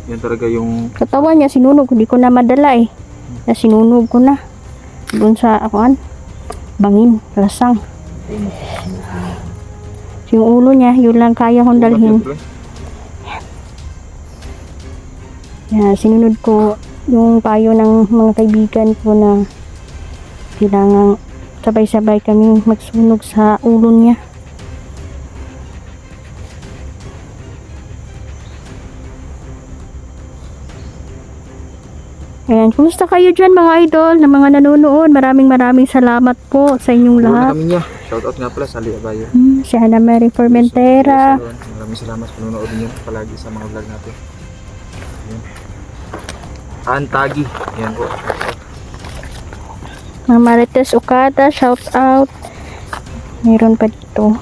Yan talaga yung Katawan niya sinunog, hindi ko na madala na sinunog ko na doon sa akuan bangin, lasang. Yung ulo niya, yun lang kaya kong dalhin. Yan, sinunod ko yung payo ng mga kaibigan ko na kailangan sabay-sabay kami magsunog sa ulo niya. Ayan, kumusta kayo dyan mga idol na mga nanonood? Maraming salamat po sa inyong Lahat. lahat. Kami niya. Shoutout nga pala sa Ali Abayo. Si Ana Mary Formentera. Maraming salamat sa panonood niyo palagi sa mga vlog natin. Yan. Antagi. Yan po. Ma'am Marites Okada, shout out. Meron pa dito.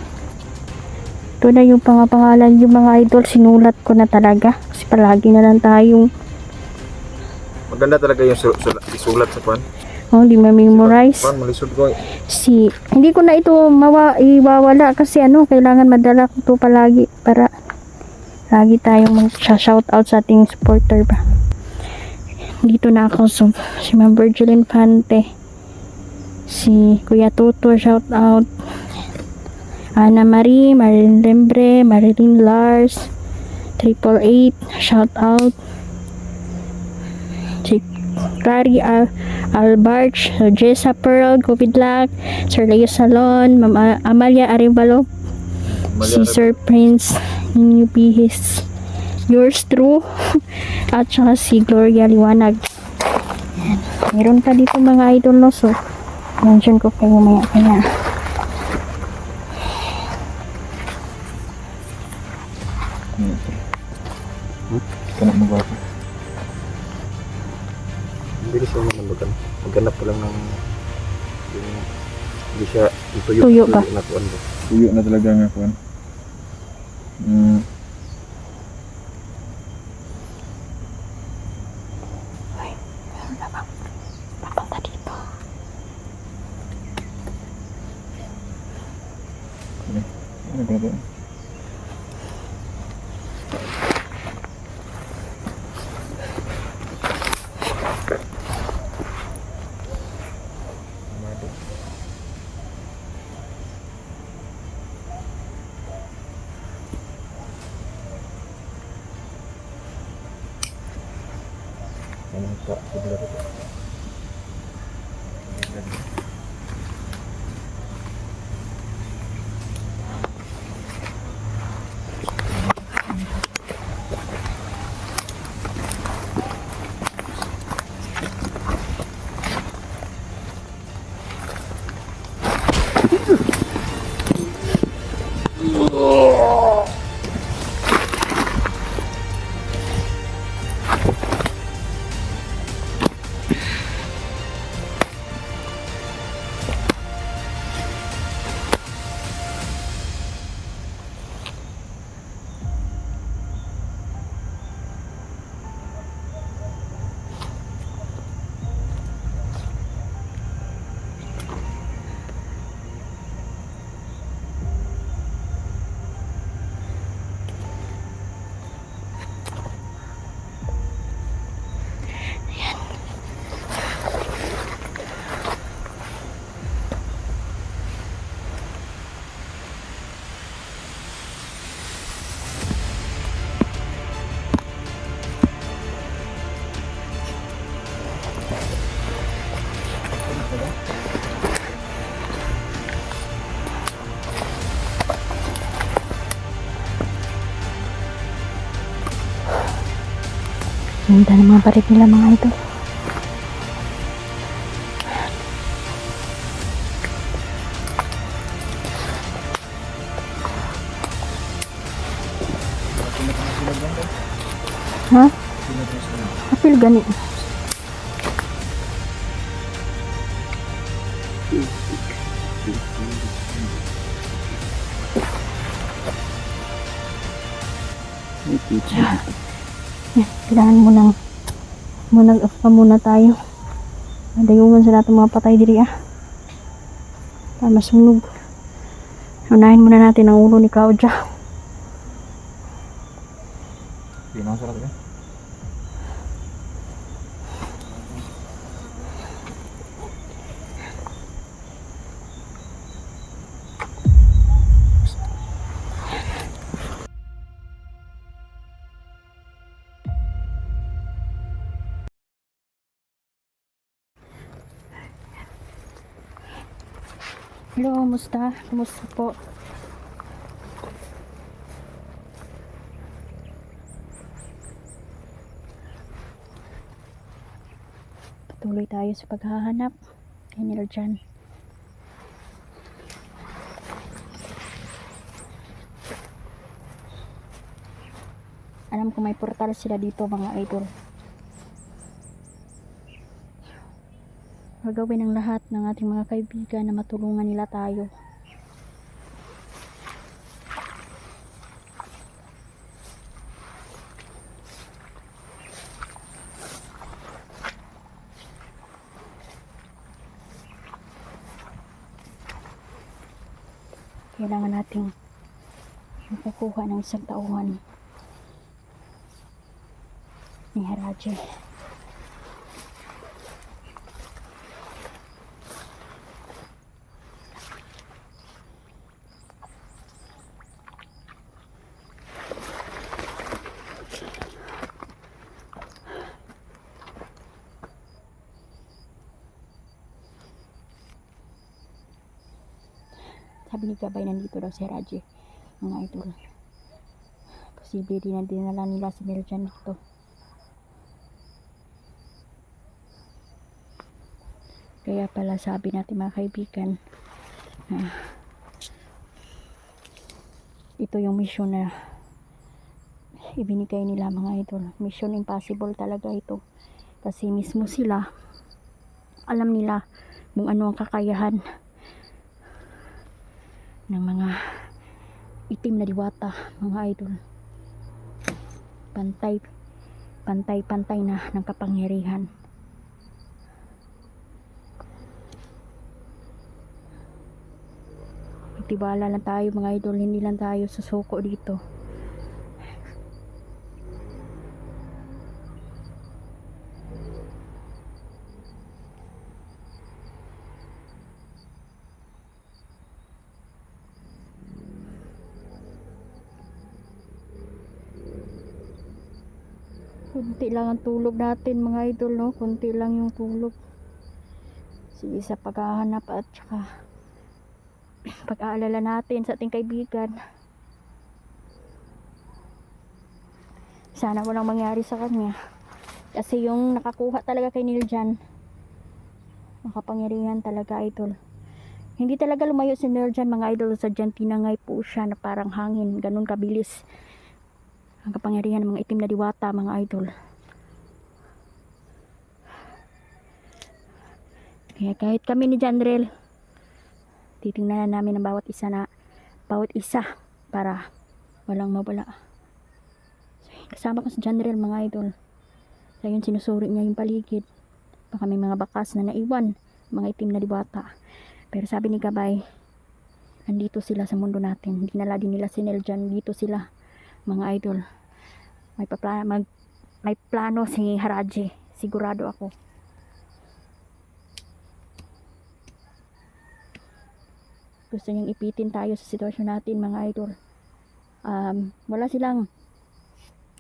Ito na yung pangalan yung mga idol. Sinulat ko na talaga. Kasi palagi na lang tayong Maganda talaga yung isulat sa kwan. di ma-memorize. Kwan, malisod ko. Hindi ko na ito iwawala kasi kailangan madala ko ito palagi para lagi tayong mag-shout out sa ating supporter ba. dito na ako. So, si Ma'am Virgil Infante, si Kuya Tuto, shout out. Ana Marie, Marilyn Lembre, Marilyn Lars, 888, shout out. Si Clary Albarch, Jessa Pearl, Covid Luck, Sir Leo Salon, Ma'am Amalia Arevalo, si Sir Prince Nubihis, yours true, at saka si Gloria Liwanag. Yan. Meron pa dito mga idol, no? So, mention ko kayo maya kaya. Kanak mo ba? Ang bilis naman naman maghanap ko lang ng yung hindi siya yung Tuyo ba? na tuwan ba. Tuyo na talaga nga kuan. Papunta dito. Ano ba ito? Ano pa siguro ito. Ganda ng mga barit nila mga ito. Ha? Apil gani. Yan, kailangan munang off pa muna tayo. Dayungan sa natin mga patay diri para masunog. Unahin muna natin ang ulo ni Claudia. Pinasarap ka? Hello, kumusta? Kumusta po? Patuloy tayo sa paghahanap kay Nila Jan. Alam ko may portal sila dito mga idol. Gagawin ang lahat ng ating mga kaibigan na matulungan nila tayo. Kailangan nating makakuha ng isang tauhan ni Haraji. Sabi ni Gabay, nandito daw si Raji, mga idol. Posible din na dinala nila si Meljan dito. Kaya pala sabi natin mga kaibigan, na ito yung mission na ibinigay nila mga idol. Mission impossible talaga ito. Kasi mismo sila, alam nila kung ano ang kakayahan ng mga itim na diwata, mga idol. Pantay na ng kapangyarihan. Tiwala lang tayo mga idol, hindi lang tayo susuko dito. Kunti lang ang tulog natin mga idol, no? Kunti lang yung tulog. Sige, sa paghahanap at saka pag-aalala natin sa ating kaibigan. Sana walang mangyari sa kanya. Kasi yung nakakuha talaga kay Niljan, makapangyarihan talaga idol. Hindi talaga lumayo si Niljan mga idol. Sa dyan tinangay po siya na parang hangin. Ganun kabilis ang kapangyarihan ng mga itim na diwata mga idol. Kaya kahit kami ni Janrel, titingnan namin ang bawat isa para walang mawala. So, kasama ko si Janrel mga idol. So yun, sinusuri niya yung paligid. Baka may mga bakas na naiwan, mga itim na diwata. Pero sabi ni Gabay, andito sila sa mundo natin. Dinala din nila si Neljan, dito sila mga idol. May plano si Haraji, sigurado ako. Gusto niyang ipitin tayo sa sitwasyon natin mga idol. Wala silang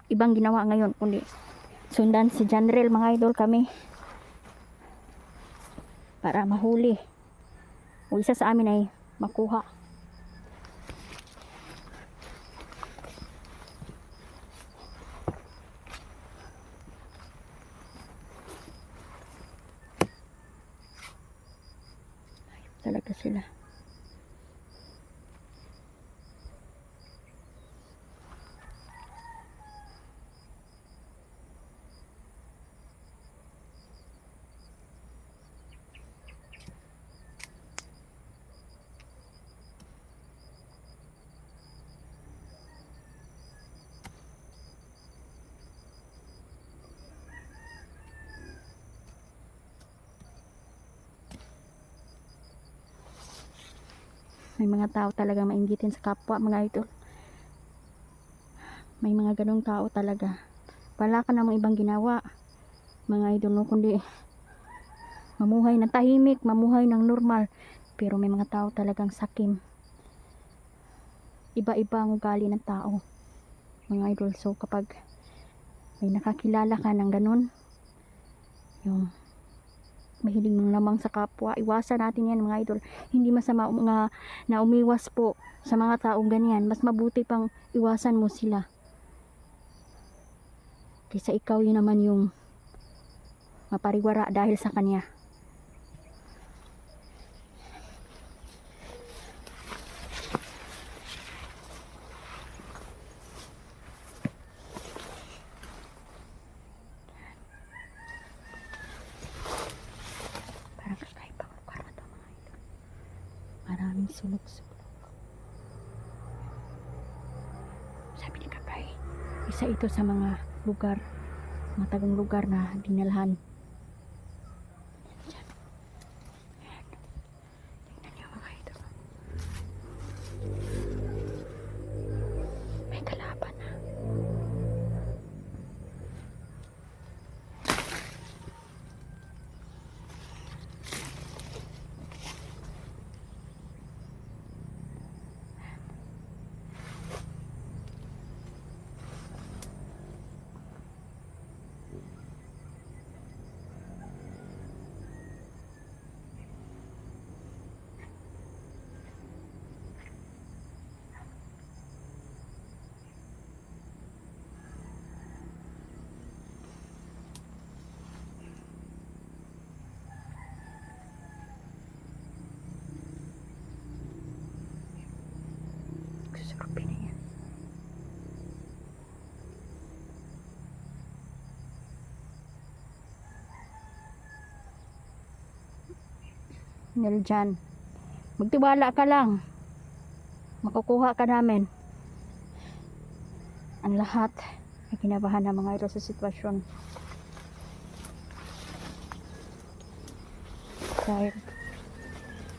ibang ginawa ngayon kundi sundan si Janrel mga idol, kami para mahuli o isa sa amin ay makuha. Talaga sila. May mga tao talaga mainggitin sa kapwa mga idol. May mga ganong tao talaga. Wala ka namang ibang ginawa mga idol, no? Kundi mamuhay ng tahimik, mamuhay ng normal. Pero may mga tao talagang sakim. Iba-iba ang ugali ng tao mga idol. So kapag may nakakilala ka ng ganon, yung mahilig ng lamang sa kapwa, iwasan natin yan mga idol. Hindi masama mga na umiwas po sa mga taong ganyan. Mas mabuti pang iwasan mo sila kaysa ikaw yun naman yung mapariwara dahil sa kanya. Maraming sulok-sulok. Sabi ni Kapay, isa ito sa mga lugar, mga tagang lugar na dinalhan. Diyan. Ayan. Tingnan niyo mga ito. May kalaban na. Niljan. Magtiwala ka lang. Makukuha ka namin. Ang lahat ay kinabahan ng mga idol sa sitwasyon. Dahil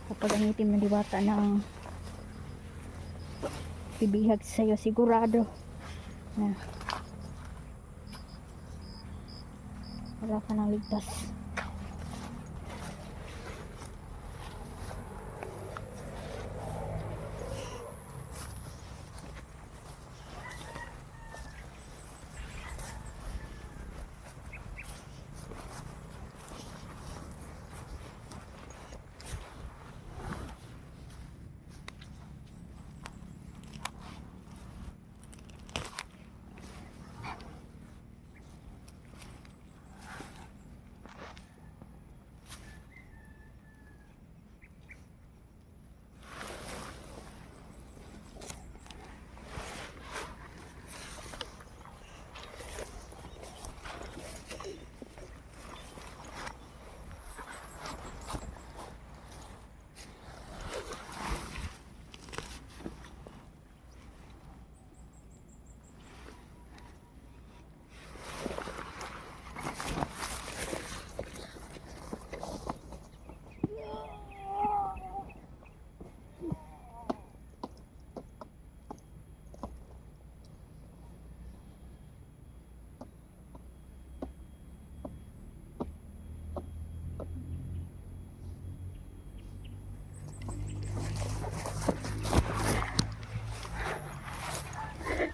kapag ang itim na diwata ng bibihag sa'yo, sigurado na wala ka nang ligtas.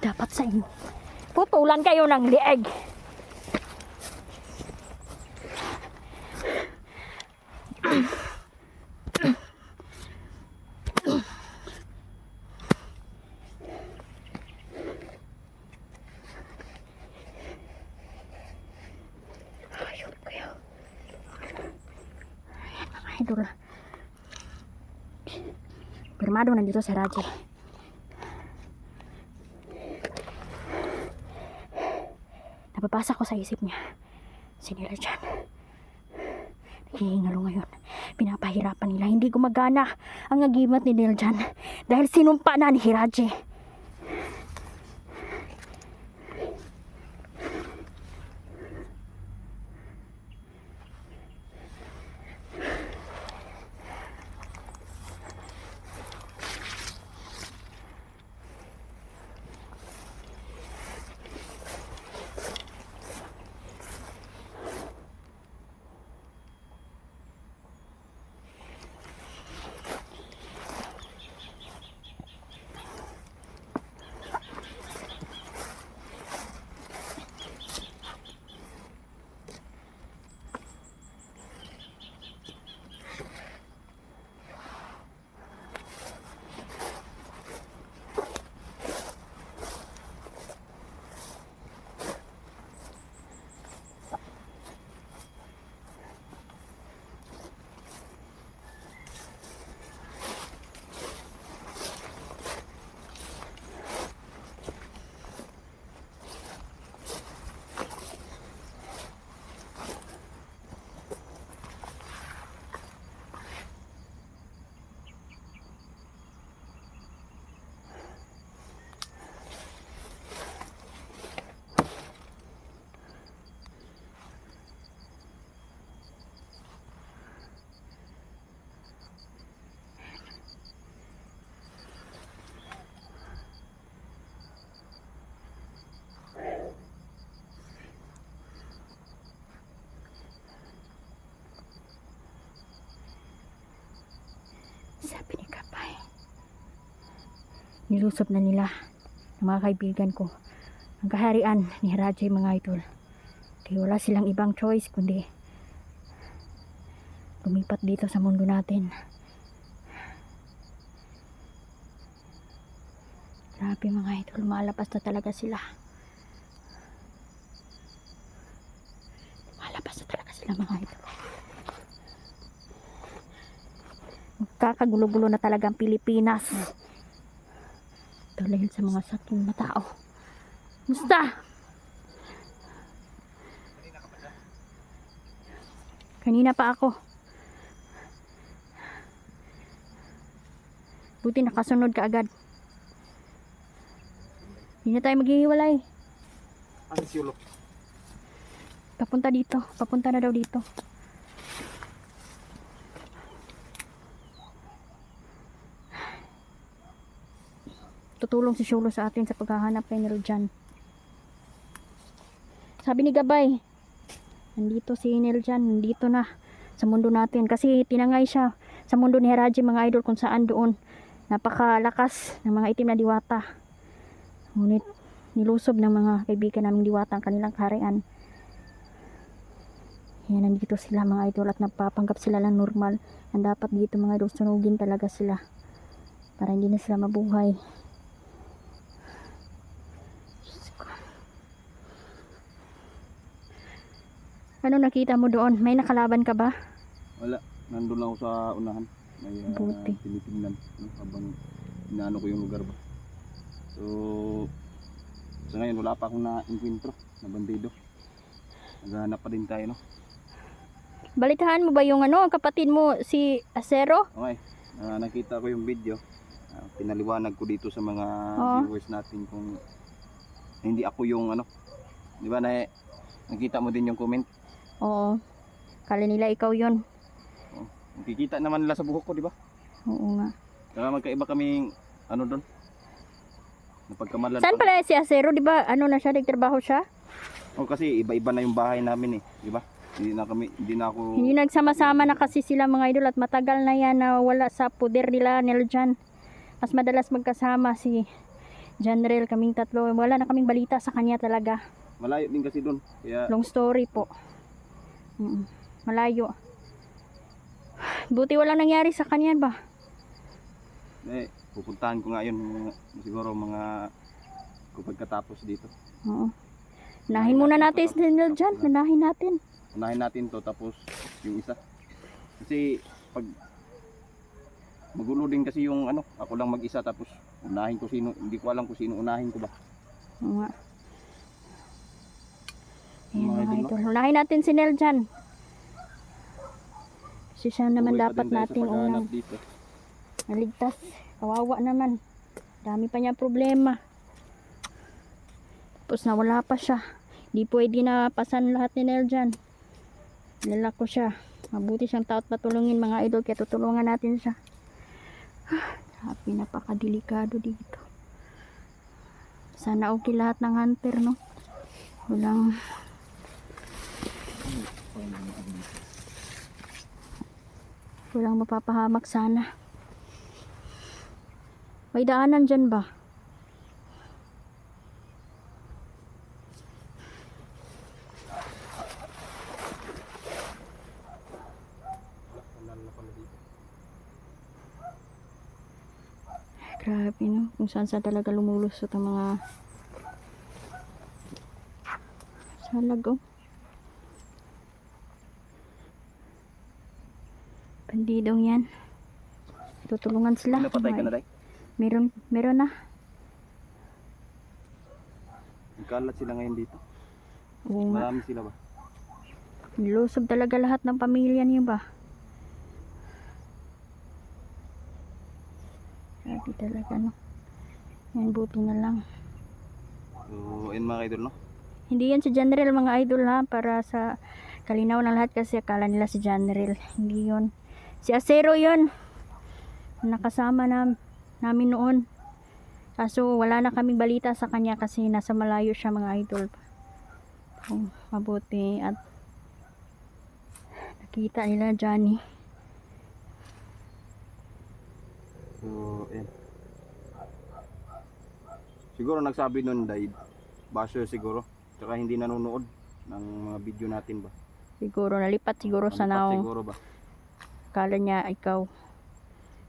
Dapat sa inyo putulan kayo ng lieg. Ayun kayo. Ayan mga idol. Pirmado nandito si Raji. Napapasa ko sa isip niya si Niljan. Nagihingalo ngayon. Pinapahirapan nila. Hindi gumagana ang agimat ni Niljan dahil sinumpa na ni Hiraji. Sabi ni Kapay, nilusop na nila ng mga kaibigan ko ang kaharian ni Hiraji mga idol. Kaya wala silang ibang choice kundi lumipat dito sa mundo natin. Grabe mga idol, lumalabas na talaga sila. Lumalabas na talaga sila mga idol. Magkakagulo-gulo na talaga ang Pilipinas. Dahil sa mga saking na tao. Musta? Kanina pa ako. Buti nakasunod ka agad. Hindi na tayo maghihiwalay. Ano si Ulo? Papunta dito. Papunta na daw dito. Tutulong si Sholo sa atin sa paghahanap kay Niljan. Sabi ni Gabay, nandito si Niljan, nandito na sa mundo natin. Kasi tinangay siya sa mundo ni Haraji, mga idol, kung saan doon napakalakas ng mga itim na diwata. Ngunit nilusob ng mga kaibigan naming diwata ang kanilang kaharian. Yan, nandito sila mga idol at napapanggap sila lang normal. Ang dapat dito mga idol, sunugin talaga sila para hindi na sila mabuhay. Ano nakita mo doon? May nakalaban ka ba? Wala, nandun lang ako sa unahan. May Buti. tinitingnan habang inaano ko yung lugar ba. So, sa ngayon wala pa akong na-encuentro na bandido. Naghahanap pa din tayo, no? Balitahan mo ba yung ang kapatid mo si Acero? Okay, nakita ko yung video. Pinaliwanag ko dito sa mga viewers natin kung hindi ako yung di ba nakita mo din yung comment? Oo. Kala nila ikaw yon. Nakikita naman nila sa buhok ko, di ba? Oo nga. Kaya magkaiba kaming doon. Napagkamalan. Saan pala si Acero? Di ba na siya, nagtrabaho siya? Kasi iba-iba na yung bahay namin di ba? Hindi na ako. Hindi nagsama-sama na kasi sila mga idol at matagal na yan na wala sa poder nila Niljan. Mas madalas magkasama si General, kaming tatlo. Wala na kaming balita sa kanya talaga. Malayo din kasi doon. Kaya Long story po. Malayo. Buti walang nangyari sa kanya ba? pupuntahan ko nga yun siguro kapag katapos dito. Oo. Unahin muna natin si Niljan. Unahin natin. Unahin natin to tapos yung isa. Kasi pag magulo din kasi yung ako lang mag-isa tapos unahin ko sino, hindi ko alam kung sino unahin ko ba. Oo nga. Ayan mga idol. Unahin natin si Niljan. Kasi siya naman Uwi pa dapat din tayo sa nating paghahanap unang dito. naligtas. Kawawa naman. Dami pa niya problema. Tapos nawala pa siya. Di pwede na pasan lahat ni Niljan. Nilala ko siya. Mabuti siyang taot patulungin mga idol. Kaya tutulungan natin siya. Grabe, napakadelikado dito. Sana okay lahat ng hunter, no? Walang mapapahamak sana. May daanan dyan ba? Grabe, no? Kung saan talaga lumulusot ang mga salag, oh. Bandidong yan. Tutulungan sila. Napatay ka na, Day? Meron na. Nagkalat sila ngayon dito. Oo nga. Marami sila ba? Nilusob talaga lahat ng pamilya niyo ba? Grabe talaga, no? Yan, buti na lang. So, yun mga idol, no? Hindi yan si General, mga idol, ha? Para sa kalinaw ng lahat kasi akala nila si General. Hindi yun. Si Acero yun. Nakasama namin noon. Kaso wala na kaming balita sa kanya kasi nasa malayo siya, mga idol. Mabuti at nakita nila Johnny. So, yan. Siguro nagsabi nun, Day, basher siguro. Tsaka hindi nanonood ng mga video natin ba? Siguro nalipat siguro sa Nalipat naong. siguro ba? Kala niya ikaw.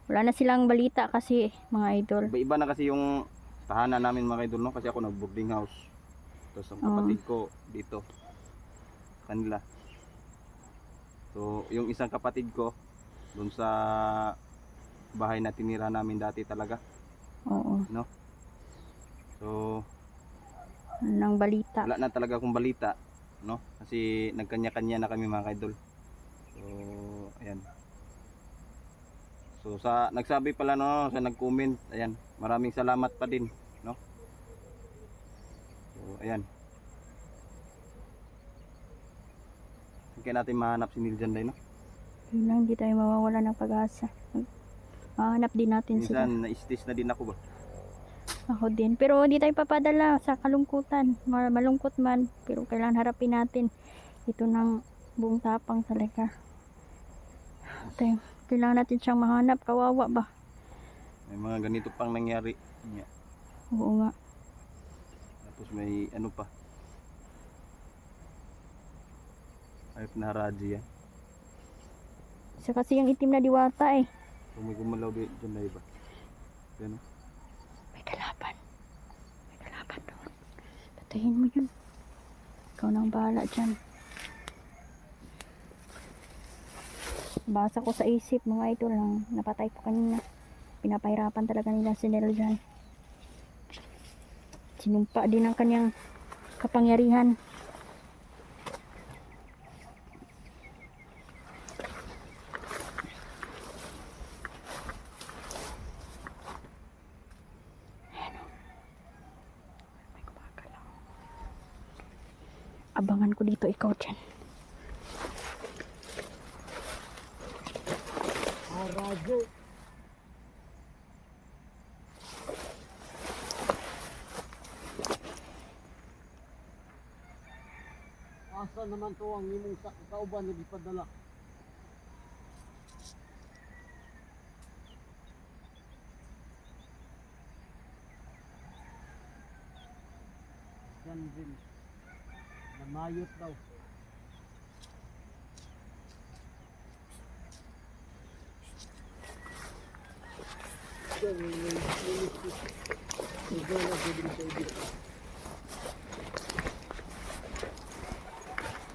Wala na silang balita kasi, mga idol. Iba-iba na kasi yung tahanan namin mga idol, no? Kasi ako nag-boarding house. Tapos ang kapatid ko dito. Kanila. So, yung isang kapatid ko doon sa bahay na tinira namin dati talaga, Oo. no? So, Nang balita. wala na talaga akong balita, no? Kasi nagkanya-kanya na kami mga idol. So, ayan. So, So sa nagsabi pala no, sa nag-comment, ayan, maraming salamat pa din, no? So ayan. Kaya natin mahanap si Niljan day, no? Yun lang, hindi tayo mawawala ng pag-asa. Mahanap din natin sila. Minsan na-stress na din ako ba? Ako din. Pero hindi tayo papadala sa kalungkutan. Malungkot man. Pero kailangan harapin natin. Ito ng buong tapang talaga. Tayo, kailangan natin siyang mahanap. Kawawa ba? May mga ganito pang nangyari. Yeah. Oo nga. Tapos may ano pa. Ayop na radyo yan. Isa kasi yung itim na diwata eh. Kung may gumalaw dyan na iba. Yan o. May kalaban. May kalaban doon. Patayin mo yun. Ikaw nang bahala dyan. Basa ko sa isip mga ito lang. Napatay ko kanina. Pinapahirapan talaga nila si Niljan. Sinumpa din ang kanyang kapangyarihan. Abangan ko dito, ikaw dyan. Radyo. Asa naman to ang imong kauban na gipadala? Yan din. Namayot daw.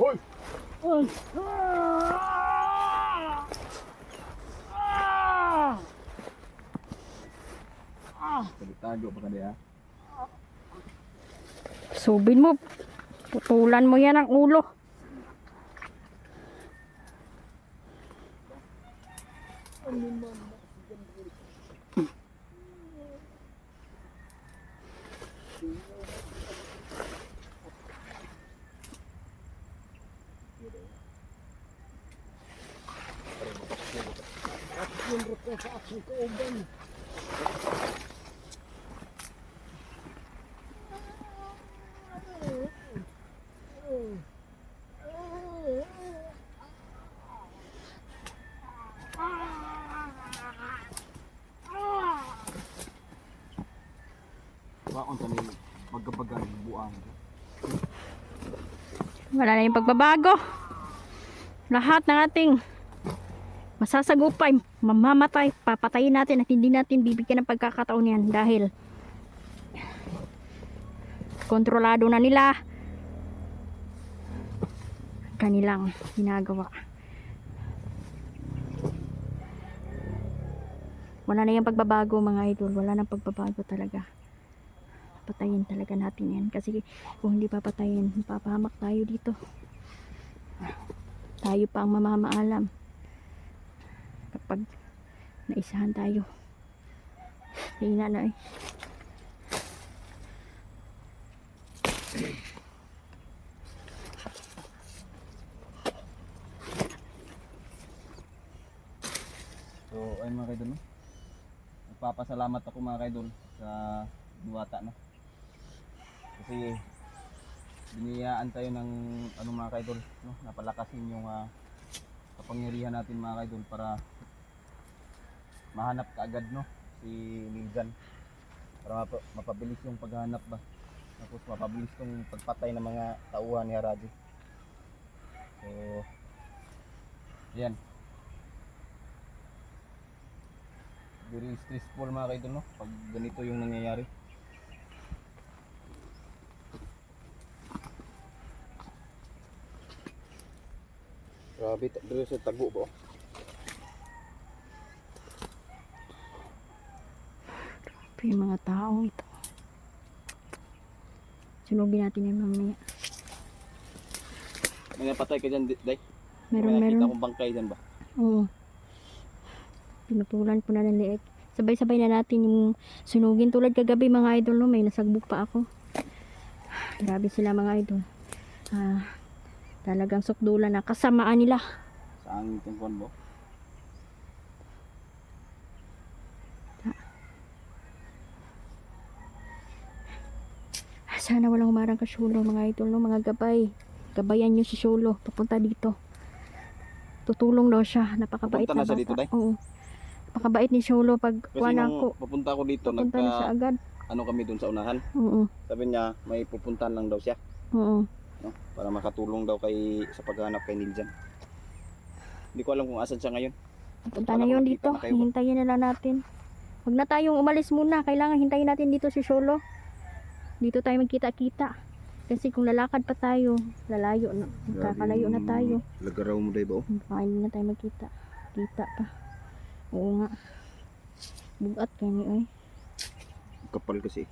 Hoy! Ay! Tago pa ka diya. Subin mo. Putulan mo yan ang ulo. Yung ruto sa aking kauban. Bakon sa may magabagan buang. Wala na yung pagbabago. Lahat ng ating masasagupay, mamamatay, papatayin natin at hindi natin bibigyan ng pagkakataon yan dahil kontrolado na nila kanilang ginagawa. Wala na yung pagbabago mga idol, wala na pagbabago talaga. Patayin talaga natin yan kasi kung hindi papatayin, papahamak tayo dito. Tayo pa ang mamamaalam kapag naisahan tayo. Hina na eh. So ayun mga kaidol, no? Nagpapasalamat ako mga kaidol sa Diwata, no? Kasi biniyaan tayo ng ano mga kaidol, no? Napalakasin yung kapangyarihan natin mga kaidol para mahanap kaagad, no, si Niljan, para mapabilis yung paghanap ba, tapos mapabilis yung pagpatay ng mga tauhan ni Haraji. So yan, very stressful mga kaidol, no, pag ganito yung nangyayari. Grabe, dito sa tago ba? Yung mga taong ito. Sunugin natin yung mamaya. May napatay ka dyan, Day? Meron, May nakita meron. akong bangkay dyan ba? Oo. Pinutulan ko na ng liit. Sabay-sabay na natin yung sunugin. Tulad kagabi mga idol, no? May nasagbuk pa ako. Grabe sila mga idol. Talagang sukdulan na kasamaan nila. Saan itong kuwan mo? Sana walang humarang ka Sholo mga idol, no? Mga gabay. Gabayan nyo si Sholo. Papunta dito. Tutulong daw siya. Napakabait Papunta na siya bata. dito, tay? Oo. Napakabait ni Sholo pag Kasi wala nung ko. papunta ko dito, Papunta na siya agad. ano kami dun sa unahan. Oo. Sabi niya, may pupuntahan lang daw siya. Oo. No? Para makatulong daw sa paghanap kay Niljan. Hindi ko alam kung asan siya ngayon. Punta Wala na ko yun nakita dito. na kayo. Hihintayin na lang natin. Huwag na tayong umalis muna. Kailangan hintayin natin dito si Sholo. Dito tayo magkita-kita. Kasi kung lalakad pa tayo, lalayo na. Kakalayo na tayo. Lagaraw mo daw ba? Baka hindi na tayo magkita. Kita pa. Oo nga. Bugat kani ay. Kapal kasi.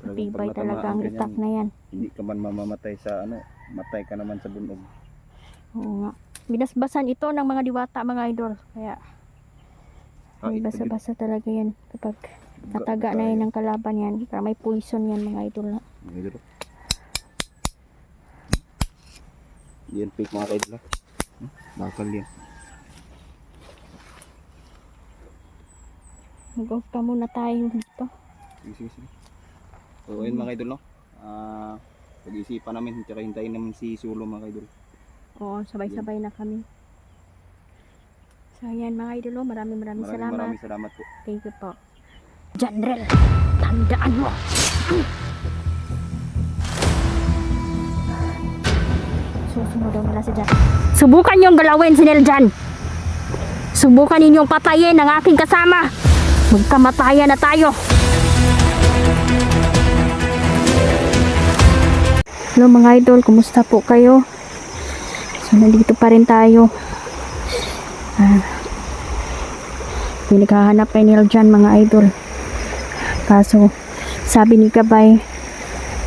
Tibay pag talaga ang natamaan itak ganyan, na yan. Hindi ka man mamamatay sa matay ka naman sa bunog. Oo nga. Binasbasan ito ng mga diwata mga idol. Kaya may basa-basa talaga yan. Kapag tataga na yan ng kalaban yan. Para may poison yan mga idol na. Yan fake mga kaidol. Bakal yan. Mag-off pa muna tayo dito. Sige. So ayun mga kaidol, no? Pag-isipan namin, tsaka hintayin namin si Sulo mga kaidol. Oo, sabay-sabay na kami. So ayan mga idol, maraming salamat. Maraming salamat po. Thank you po. Janrel, tandaan mo. Susunod daw nila si Jan. Subukan niyong galawin si Neljan. Subukan ninyong patayin ang aking kasama. Magkamatayan na tayo. Hello mga idol, kumusta po kayo? So nandito pa rin tayo. Pinaghahanap kay Neljan mga idol. Kaso sabi ni Gabay,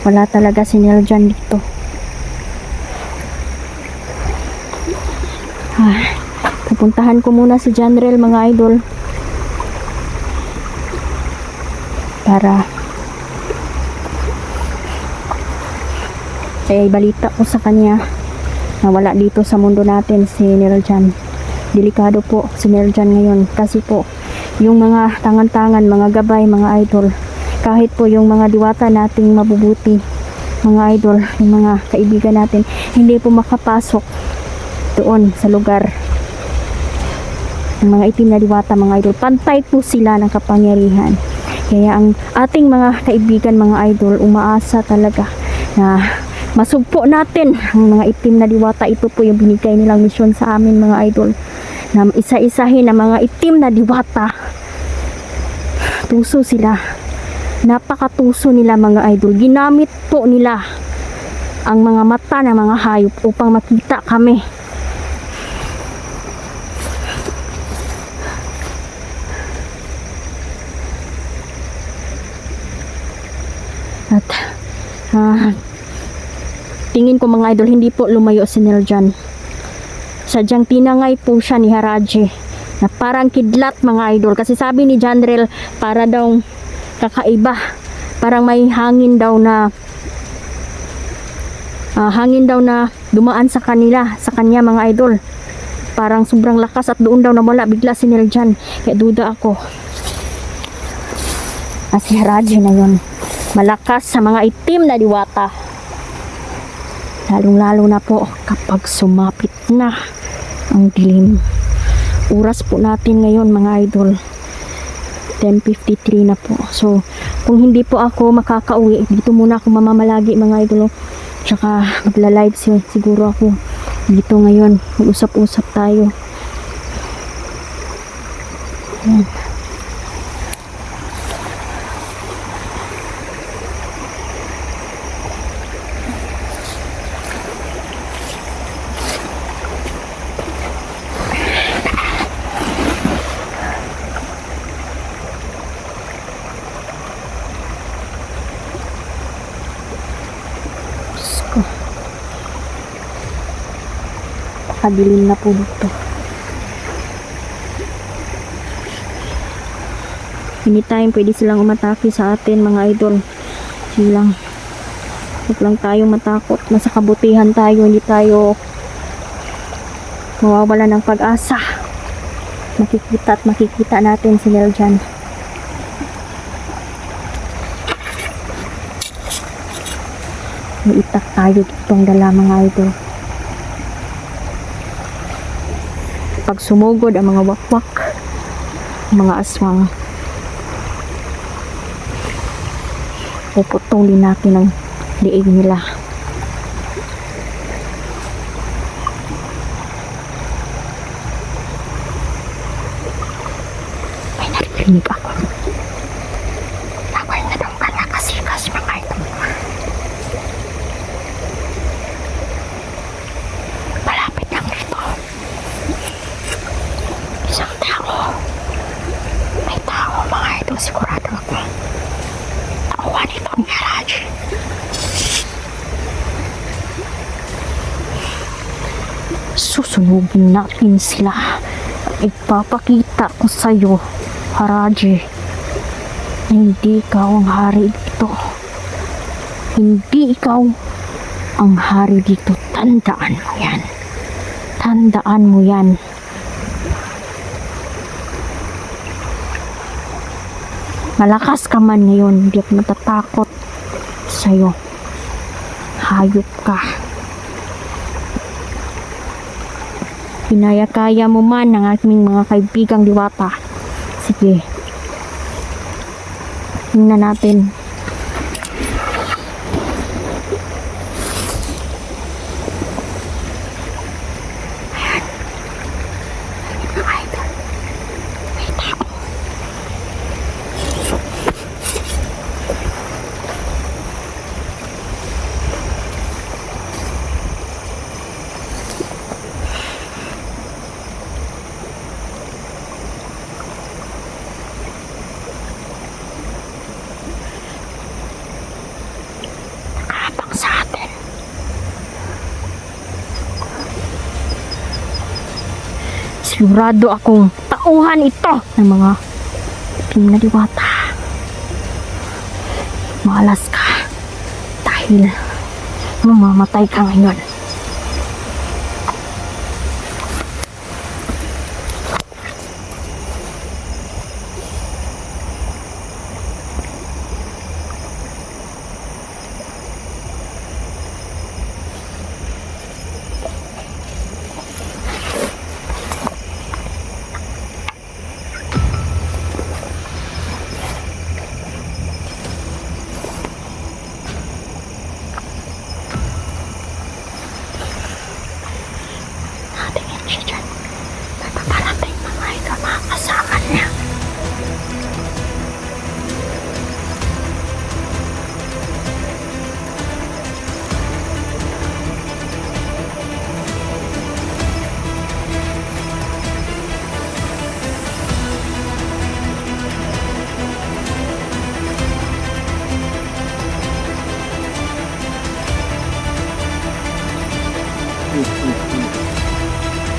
wala talaga si Neljan dito. Pupuntahan ko muna si Janrel mga idol. Para balita ko sa kanya na wala dito sa mundo natin si Neljan. Delikado po si Neljan ngayon kasi po yung mga tangan-tangan, mga gabay, mga idol, kahit po yung mga diwata nating mabubuti mga idol, yung mga kaibigan natin, hindi po makapasok doon sa lugar ng mga itim na diwata mga idol. Pantay po sila ng kapangyarihan. Kaya ang ating mga kaibigan mga idol, umaasa talaga na masugpo natin ang mga itim na diwata. Ito po yung binigay nilang misyon sa amin mga idol, na isa-isahin ang mga itim na diwata. Tuso sila, napakatuso nila mga idol. Ginamit po nila ang mga mata ng mga hayop upang makita kami. At tingin ko mga idol, hindi po lumayo si Neljan. Sadyang tinangay po siya ni Haraji na parang kidlat mga idol. Kasi sabi ni Janrel, para daw kakaiba, parang may hangin daw na dumaan sa kanya mga idol. Parang sobrang lakas at doon daw nawala bigla si Neljan. Kaya duda ako na si Haraji na yun malakas sa mga itim na diwata. Lalong-lalo na po kapag sumapit na ang dilim. Oras po natin ngayon mga idol, 10:53 na po. So kung hindi po ako makakauwi, dito muna ako mamamalagi mga idol. Tsaka magla-live siguro ako dito ngayon. Mag-usap-usap tayo. Ayan. Pakadilim na po dito. Anytime pwede silang umatake sa atin mga idol. Silang. Huwag lang tayo matakot. Nasa kabutihan tayo. Hindi tayo mawawala ng pag-asa. Makikita at makikita natin si Neljan. May itak tayo ditong dala mga idol. Pag sumugod ang mga wakwak, mga aswang, puputulin natin ang liig nila. May naririnig ako. Ako'y nadong kalakasikas mga idol. Malapit lang dito. Isang tao. May tao mga idol. Sigurado ako. Tauhan itong garage. Susunugin natin sila. Ipapakita ko sa'yo, Haraji, na hindi ikaw ang hari dito. Hindi ikaw ang hari dito. Tandaan mo yan. Tandaan mo yan. Malakas ka man ngayon, hindi ako natatakot sa'yo. Hayop ka. Pinaya-kaya mo man ng aking mga kaibigang diwata. Sige. Tingnan natin. Sa atin. Sigurado akong tauhan ito ng mga itim na diwata. Malas ka dahil mamamatay ka ngayon.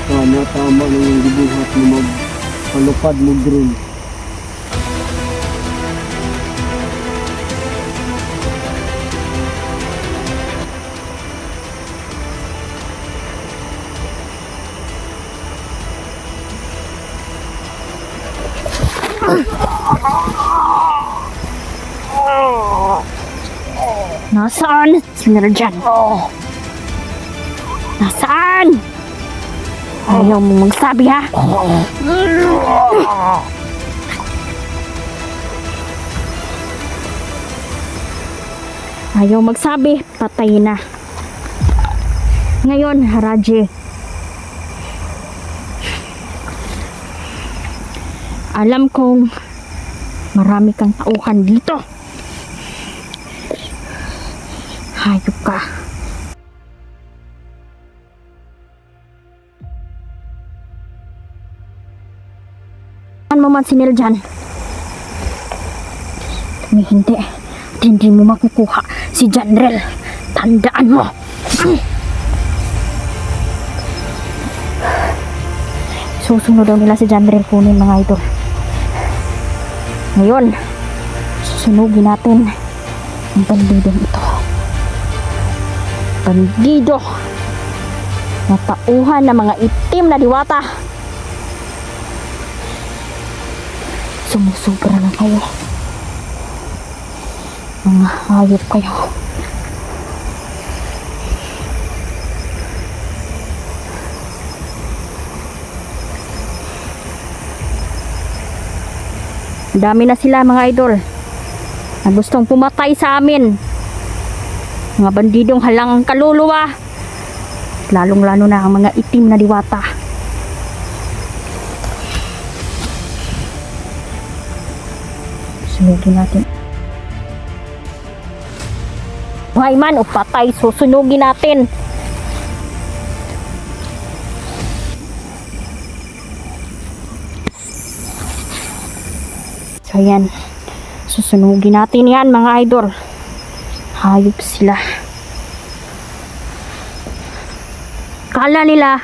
Sana tama na yung gibuhat mo magpalupad mo drone. Nasaan si Nerjan? Nasaan? Ayaw mo magsabi ha? Ayaw magsabi, patay na. Ngayon, Haraji, alam kong marami kang tauhan dito. Hayop ka. Ano mo man si Neljan? Hindi. Hindi mo makukuha si Janrel. Tandaan mo. Susunod daw nila si Janrel kunin mga idol. Ngayon, susunugin natin ang bandidong ito. Bandido na tauhan ng mga itim na diwata. Sumusubra na kayo. Mga hayop kayo. Dami na sila mga idol na gustong pumatay sa amin. Mga bandidong halang kaluluwa. Lalong lalo na ang mga itim na diwata. Sunugin natin. Buhay man o patay, susunugin natin. So yan, susunugin natin yan mga idol. Hayop sila. Kala nila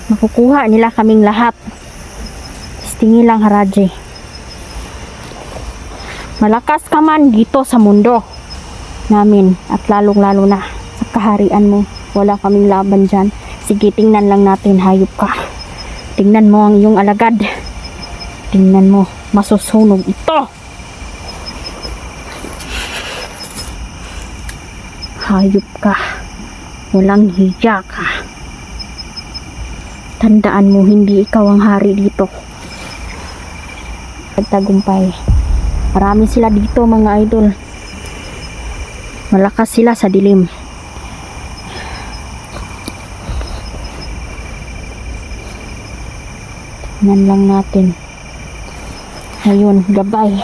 makukuha nila kaming lahat. Istingi lang Haraji. Malakas ka man dito sa mundo namin at lalong lalo na sa kaharian mo. Wala kaming laban dyan. Sige, tingnan lang natin, hayop ka. Tingnan mo ang iyong alagad. Tingnan mo, masusunog ito. Hayop ka. Walang hiya ka. Tandaan mo, hindi ikaw ang hari dito. Pagtagumpay. Marami sila dito mga idol. Malakas sila sa dilim. Tingnan lang natin. Ayun, gabay.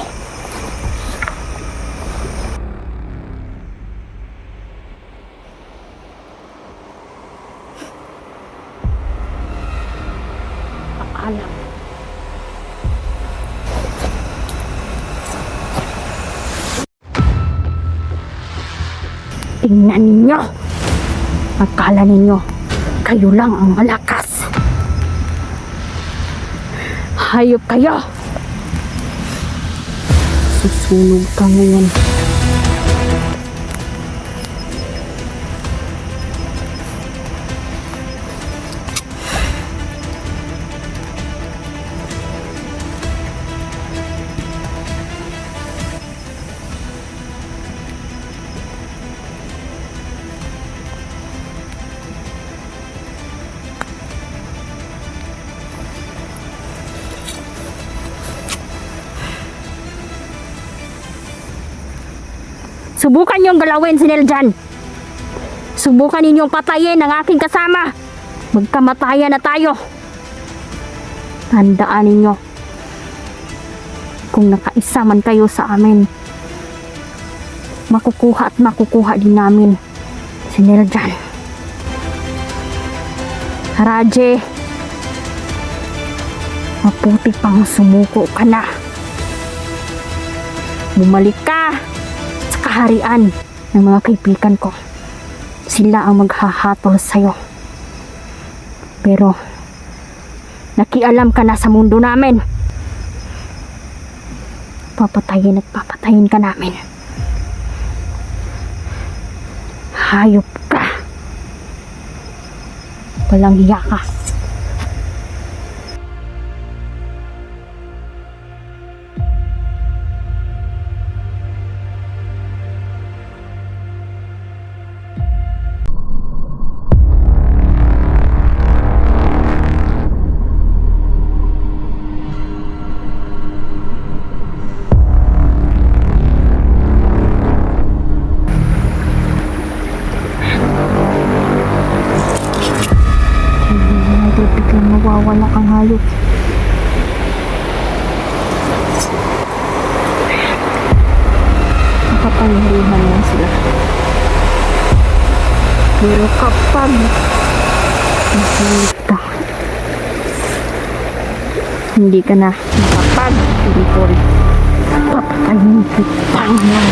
Alam. Tingnan ninyo. Akala ninyo, kayo lang ang malakas. Hayop kayo. Susunog ka ngayon. Subukan niyong galawin si Neljan. Subukan ninyong patayin ang aking kasama. Magkamatayan na tayo. Tandaan ninyo, kung nakaisa man kayo sa amin, makukuha at makukuha din namin si Neljan. Haraji, maputi pang sumuko ka na. Bumalik ka sa kaharian ng mga kaibigan ko. Sila ang maghahatol sa'yo. Pero nakialam ka na sa mundo namin. Papatayin at papatayin ka namin. Hayop ka. Walang hiya ka. Biglang mawawala kang hayop. Nakapangyarihan lang sila. Pero kapag nasulit ka, hindi ka na makapag-pilipol. Papatayin kita nga.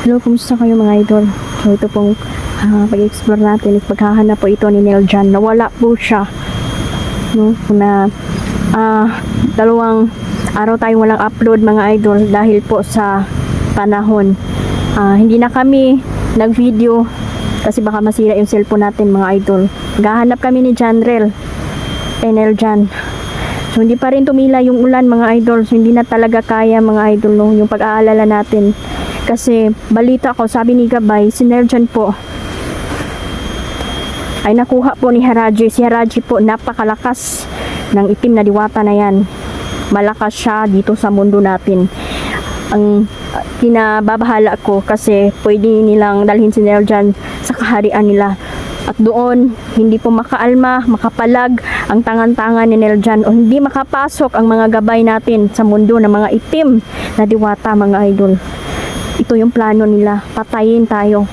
Hello, kumusta kayo mga idol? So ito pong pag-explore natin, paghahanap po ito ni Neljan. Nawala po siya. No? Na dalawang araw tayong walang upload mga idol dahil po sa panahon. Hindi na kami nag-video kasi baka masira yung cellphone natin mga idol. Naghahanap kami ni Janrel kay Neljan. So hindi pa rin tumila yung ulan mga idol. So hindi na talaga kaya mga idol no, yung pag-aalala natin. Kasi balita ko, sabi ni Gabay, si Neljan po ay nakuha po ni Haraji. Si Haraji po napakalakas ng itim na diwata na yan. Malakas siya dito sa mundo natin. Ang kinababahala ko kasi pwede nilang dalhin si Neljan sa kaharian nila. At doon, hindi po makaalma, makapalag ang tangan-tangan ni Neljan o hindi makapasok ang mga gabay natin sa mundo ng mga itim na diwata mga idol. Ito yung plano nila, patayin tayo.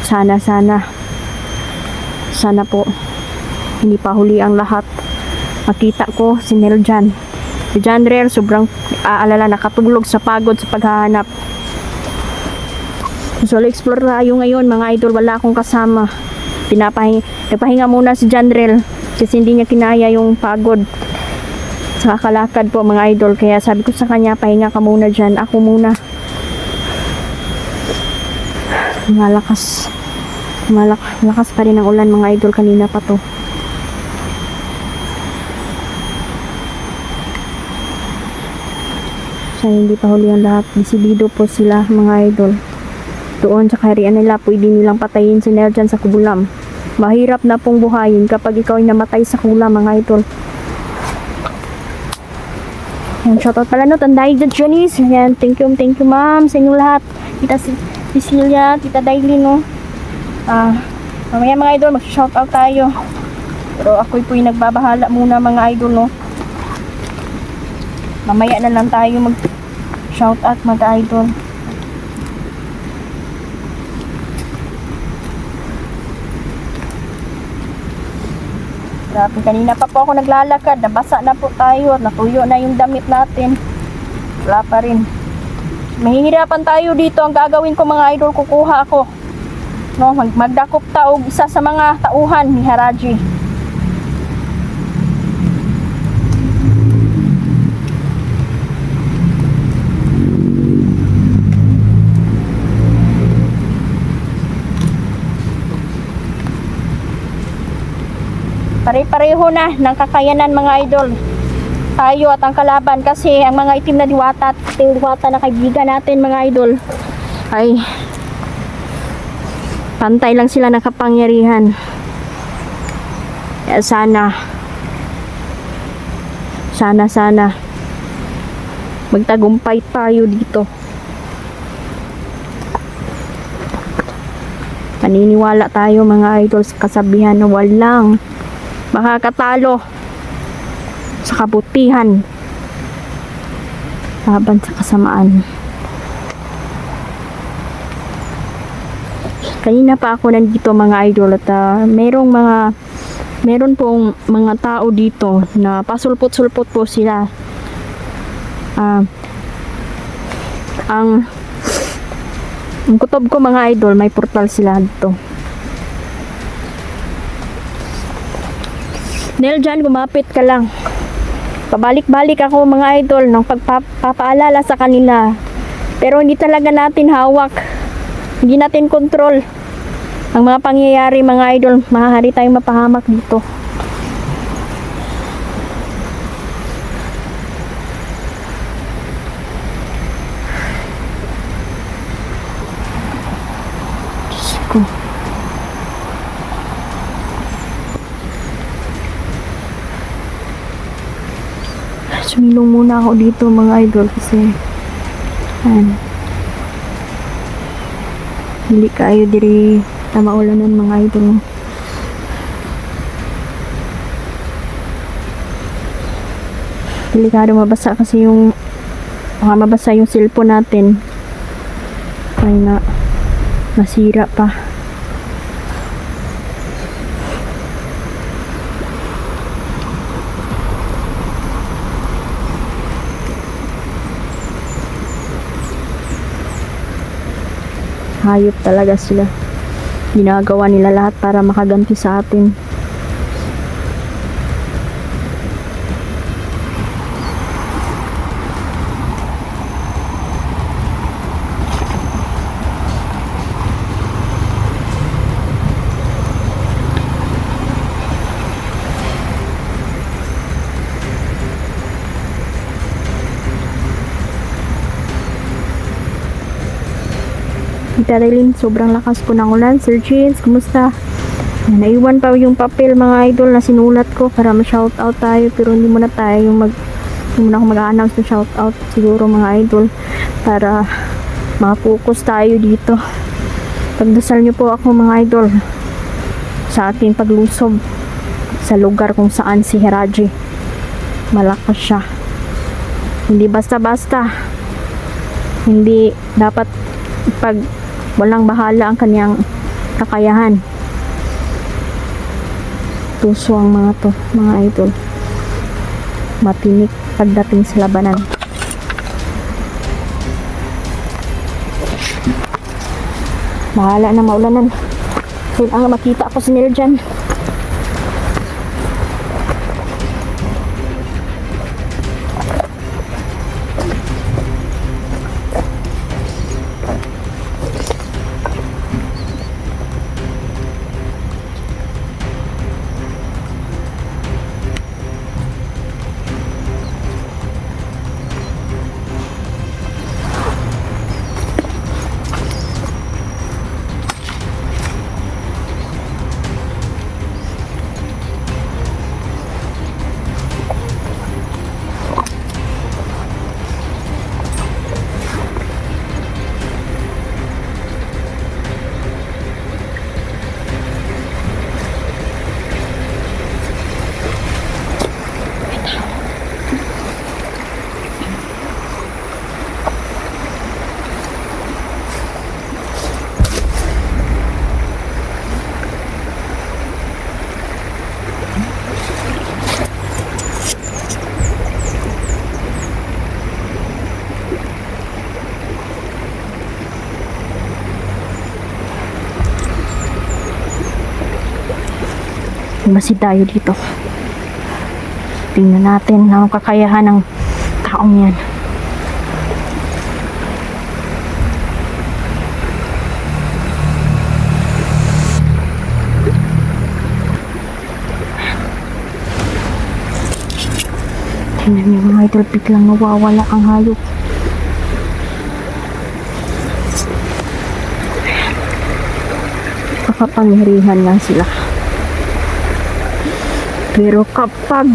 Sana po hindi pa huli ang lahat. Makita ko si Neljan. Si Janrel sobrang aalala, nakatulog sa pagod sa paghahanap. So explore tayo ngayon mga idol, wala akong kasama. Nagpahinga muna si Janrel kasi hindi niya kinaya yung pagod sa kalakad po mga idol. Kaya sabi ko sa kanya, pahinga ka muna dyan, ako muna. Malakas pa rin ang ulan mga idol, kanina pa to. So hindi pa huli ang lahat, disidido po sila mga idol. Doon sa kaharian nila, pwede nilang patayin si Neljan sa kubulam. Mahirap na pong buhayin kapag ikaw ay namatay sa kulam mga idol. Yan, shoutout pala no, Tanday Janice. Yan, thank you ma'am sa inyong lahat. Tita Cecilia, Tita Daily no. Mamaya mga idol, mag-shoutout tayo. Pero ako'y po'y nagbabahala muna mga idol no. Mamaya na lang tayo mag-shoutout mga idol. Grabe, kanina pa po ako naglalakad, nabasa na po tayo at natuyo na yung damit natin. Wala pa rin. Mahihirapan tayo dito. Ang gagawin ko mga idol, kukuha ako. No, magdakop taog isa sa mga tauhan ni Haraji. Pare-pareho na ng kakayanan mga idol. Tayo at ang kalaban kasi ang mga itim na diwata na kaibigan natin mga idol ay pantay lang sila ng kapangyarihan. Kaya sana magtagumpay tayo dito. Paniniwala tayo mga idol sa kasabihan na walang makakatalo sa kabutihan laban sa kasamaan. Kanina pa ako nandito mga idol at meron pong mga tao dito na pasulpot-sulpot po sila. Ang kutob ko mga idol, may portal sila dito. Neljan, gumapit ka lang. Pabalik-balik ako mga idol ng pagpapaalala sa kanila. Pero hindi talaga natin hawak. Hindi natin control ang mga pangyayari mga idol. Maaari tayong mapahamak dito. Diyos ko. Sumilong muna ako dito mga idol kasi hindi kayo diri na maulanan mga idol. Delikado mabasa kasi yung mabasa yung cellphone natin. Ay na masira pa. hayop talaga sila. Ginagawa nila lahat para makaganti sa atin. Tita Raylene, sobrang lakas po ng ulan. Sir James, kumusta? Naiwan pa yung papel mga idol na sinulat ko para ma-shoutout tayo, pero hindi muna ako mag-a-announce ng shoutout siguro mga idol para makapokus tayo dito. Pagdasal nyo po ako mga idol sa ating paglusob sa lugar kung saan si Hiraji. Malakas siya. Hindi basta-basta. Hindi dapat pag walang bahala ang kanyang kakayahan. Tuso ang mga to, mga idol. Matinik pagdating sa labanan. Bahala na maulanan. Kailangan makita ako si Neil dyan. Masid tayo dito. Tingnan natin ang kakayahan ng taong yan. Tingnan niyo mga idol, biglang nawawala ang hayop. Kakapangyarihan lang sila. Pero kapag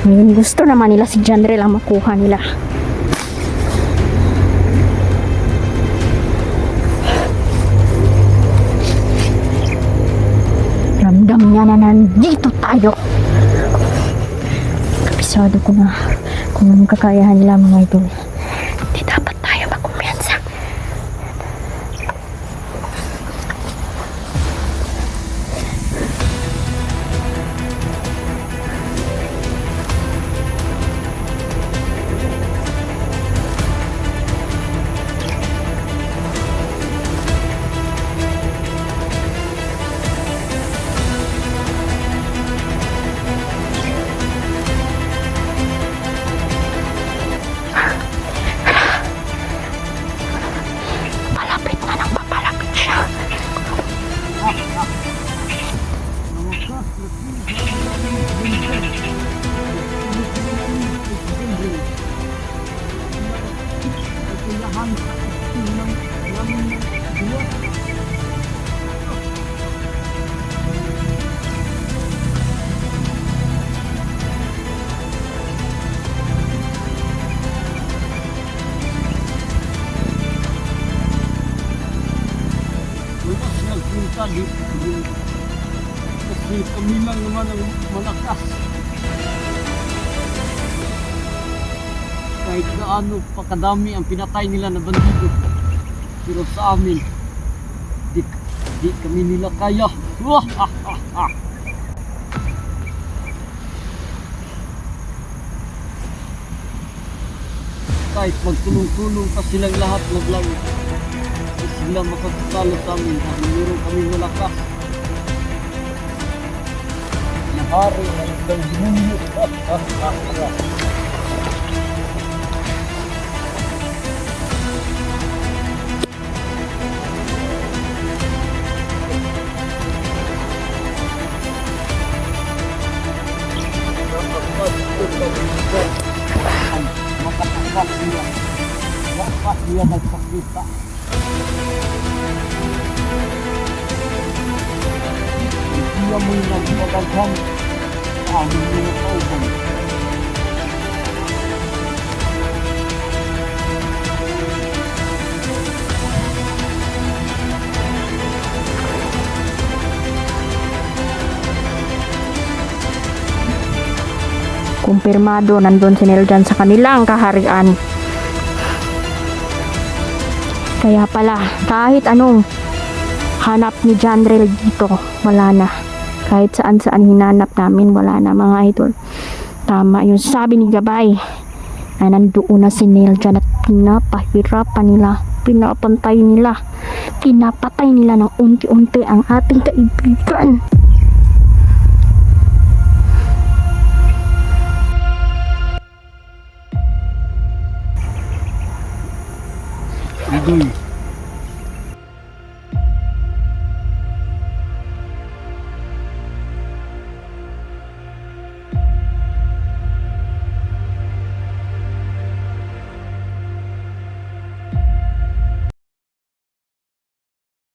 ngayon gusto naman nila si Janrel ang makuha nila. Ramdam niya na nandito tayo. Kapis kabisado ko na kung anong kakayahan nila mga idol. Hindi dapat tayo magkumpiyansa. Palapit na nang papalapit siya. Bukas nagpunta dito. Kasi kami lang naman ang malakas. Kahit gaano pa kadami ang pinatay nila na bandido. Pero sa amin, di kami nila kaya. Wah, ha, ha, ha. Kahit magtulong-tulong pa silang lahat maglangit. Hindi sila makakasalo sa amin dahil meron kami malakas. Ang hari na isang demonyo. Makatakas niya. Wakas niya nagpakita. Dia mo yung nagpagaghan sa aming mga kauban. Kumpirmado, nandun si Neljan sa kanilang kaharian. Kaya pala, kahit anong hanap ni Janrel dito, wala na. Kahit saan-saan hinanap namin, wala na mga idol. Tama yung sabi ni Gabay na nandoon na si Neljan at pinapahirapan nila, pinapantay nila, pinapatay nila ng unti-unti ang ating kaibigan. Idoy,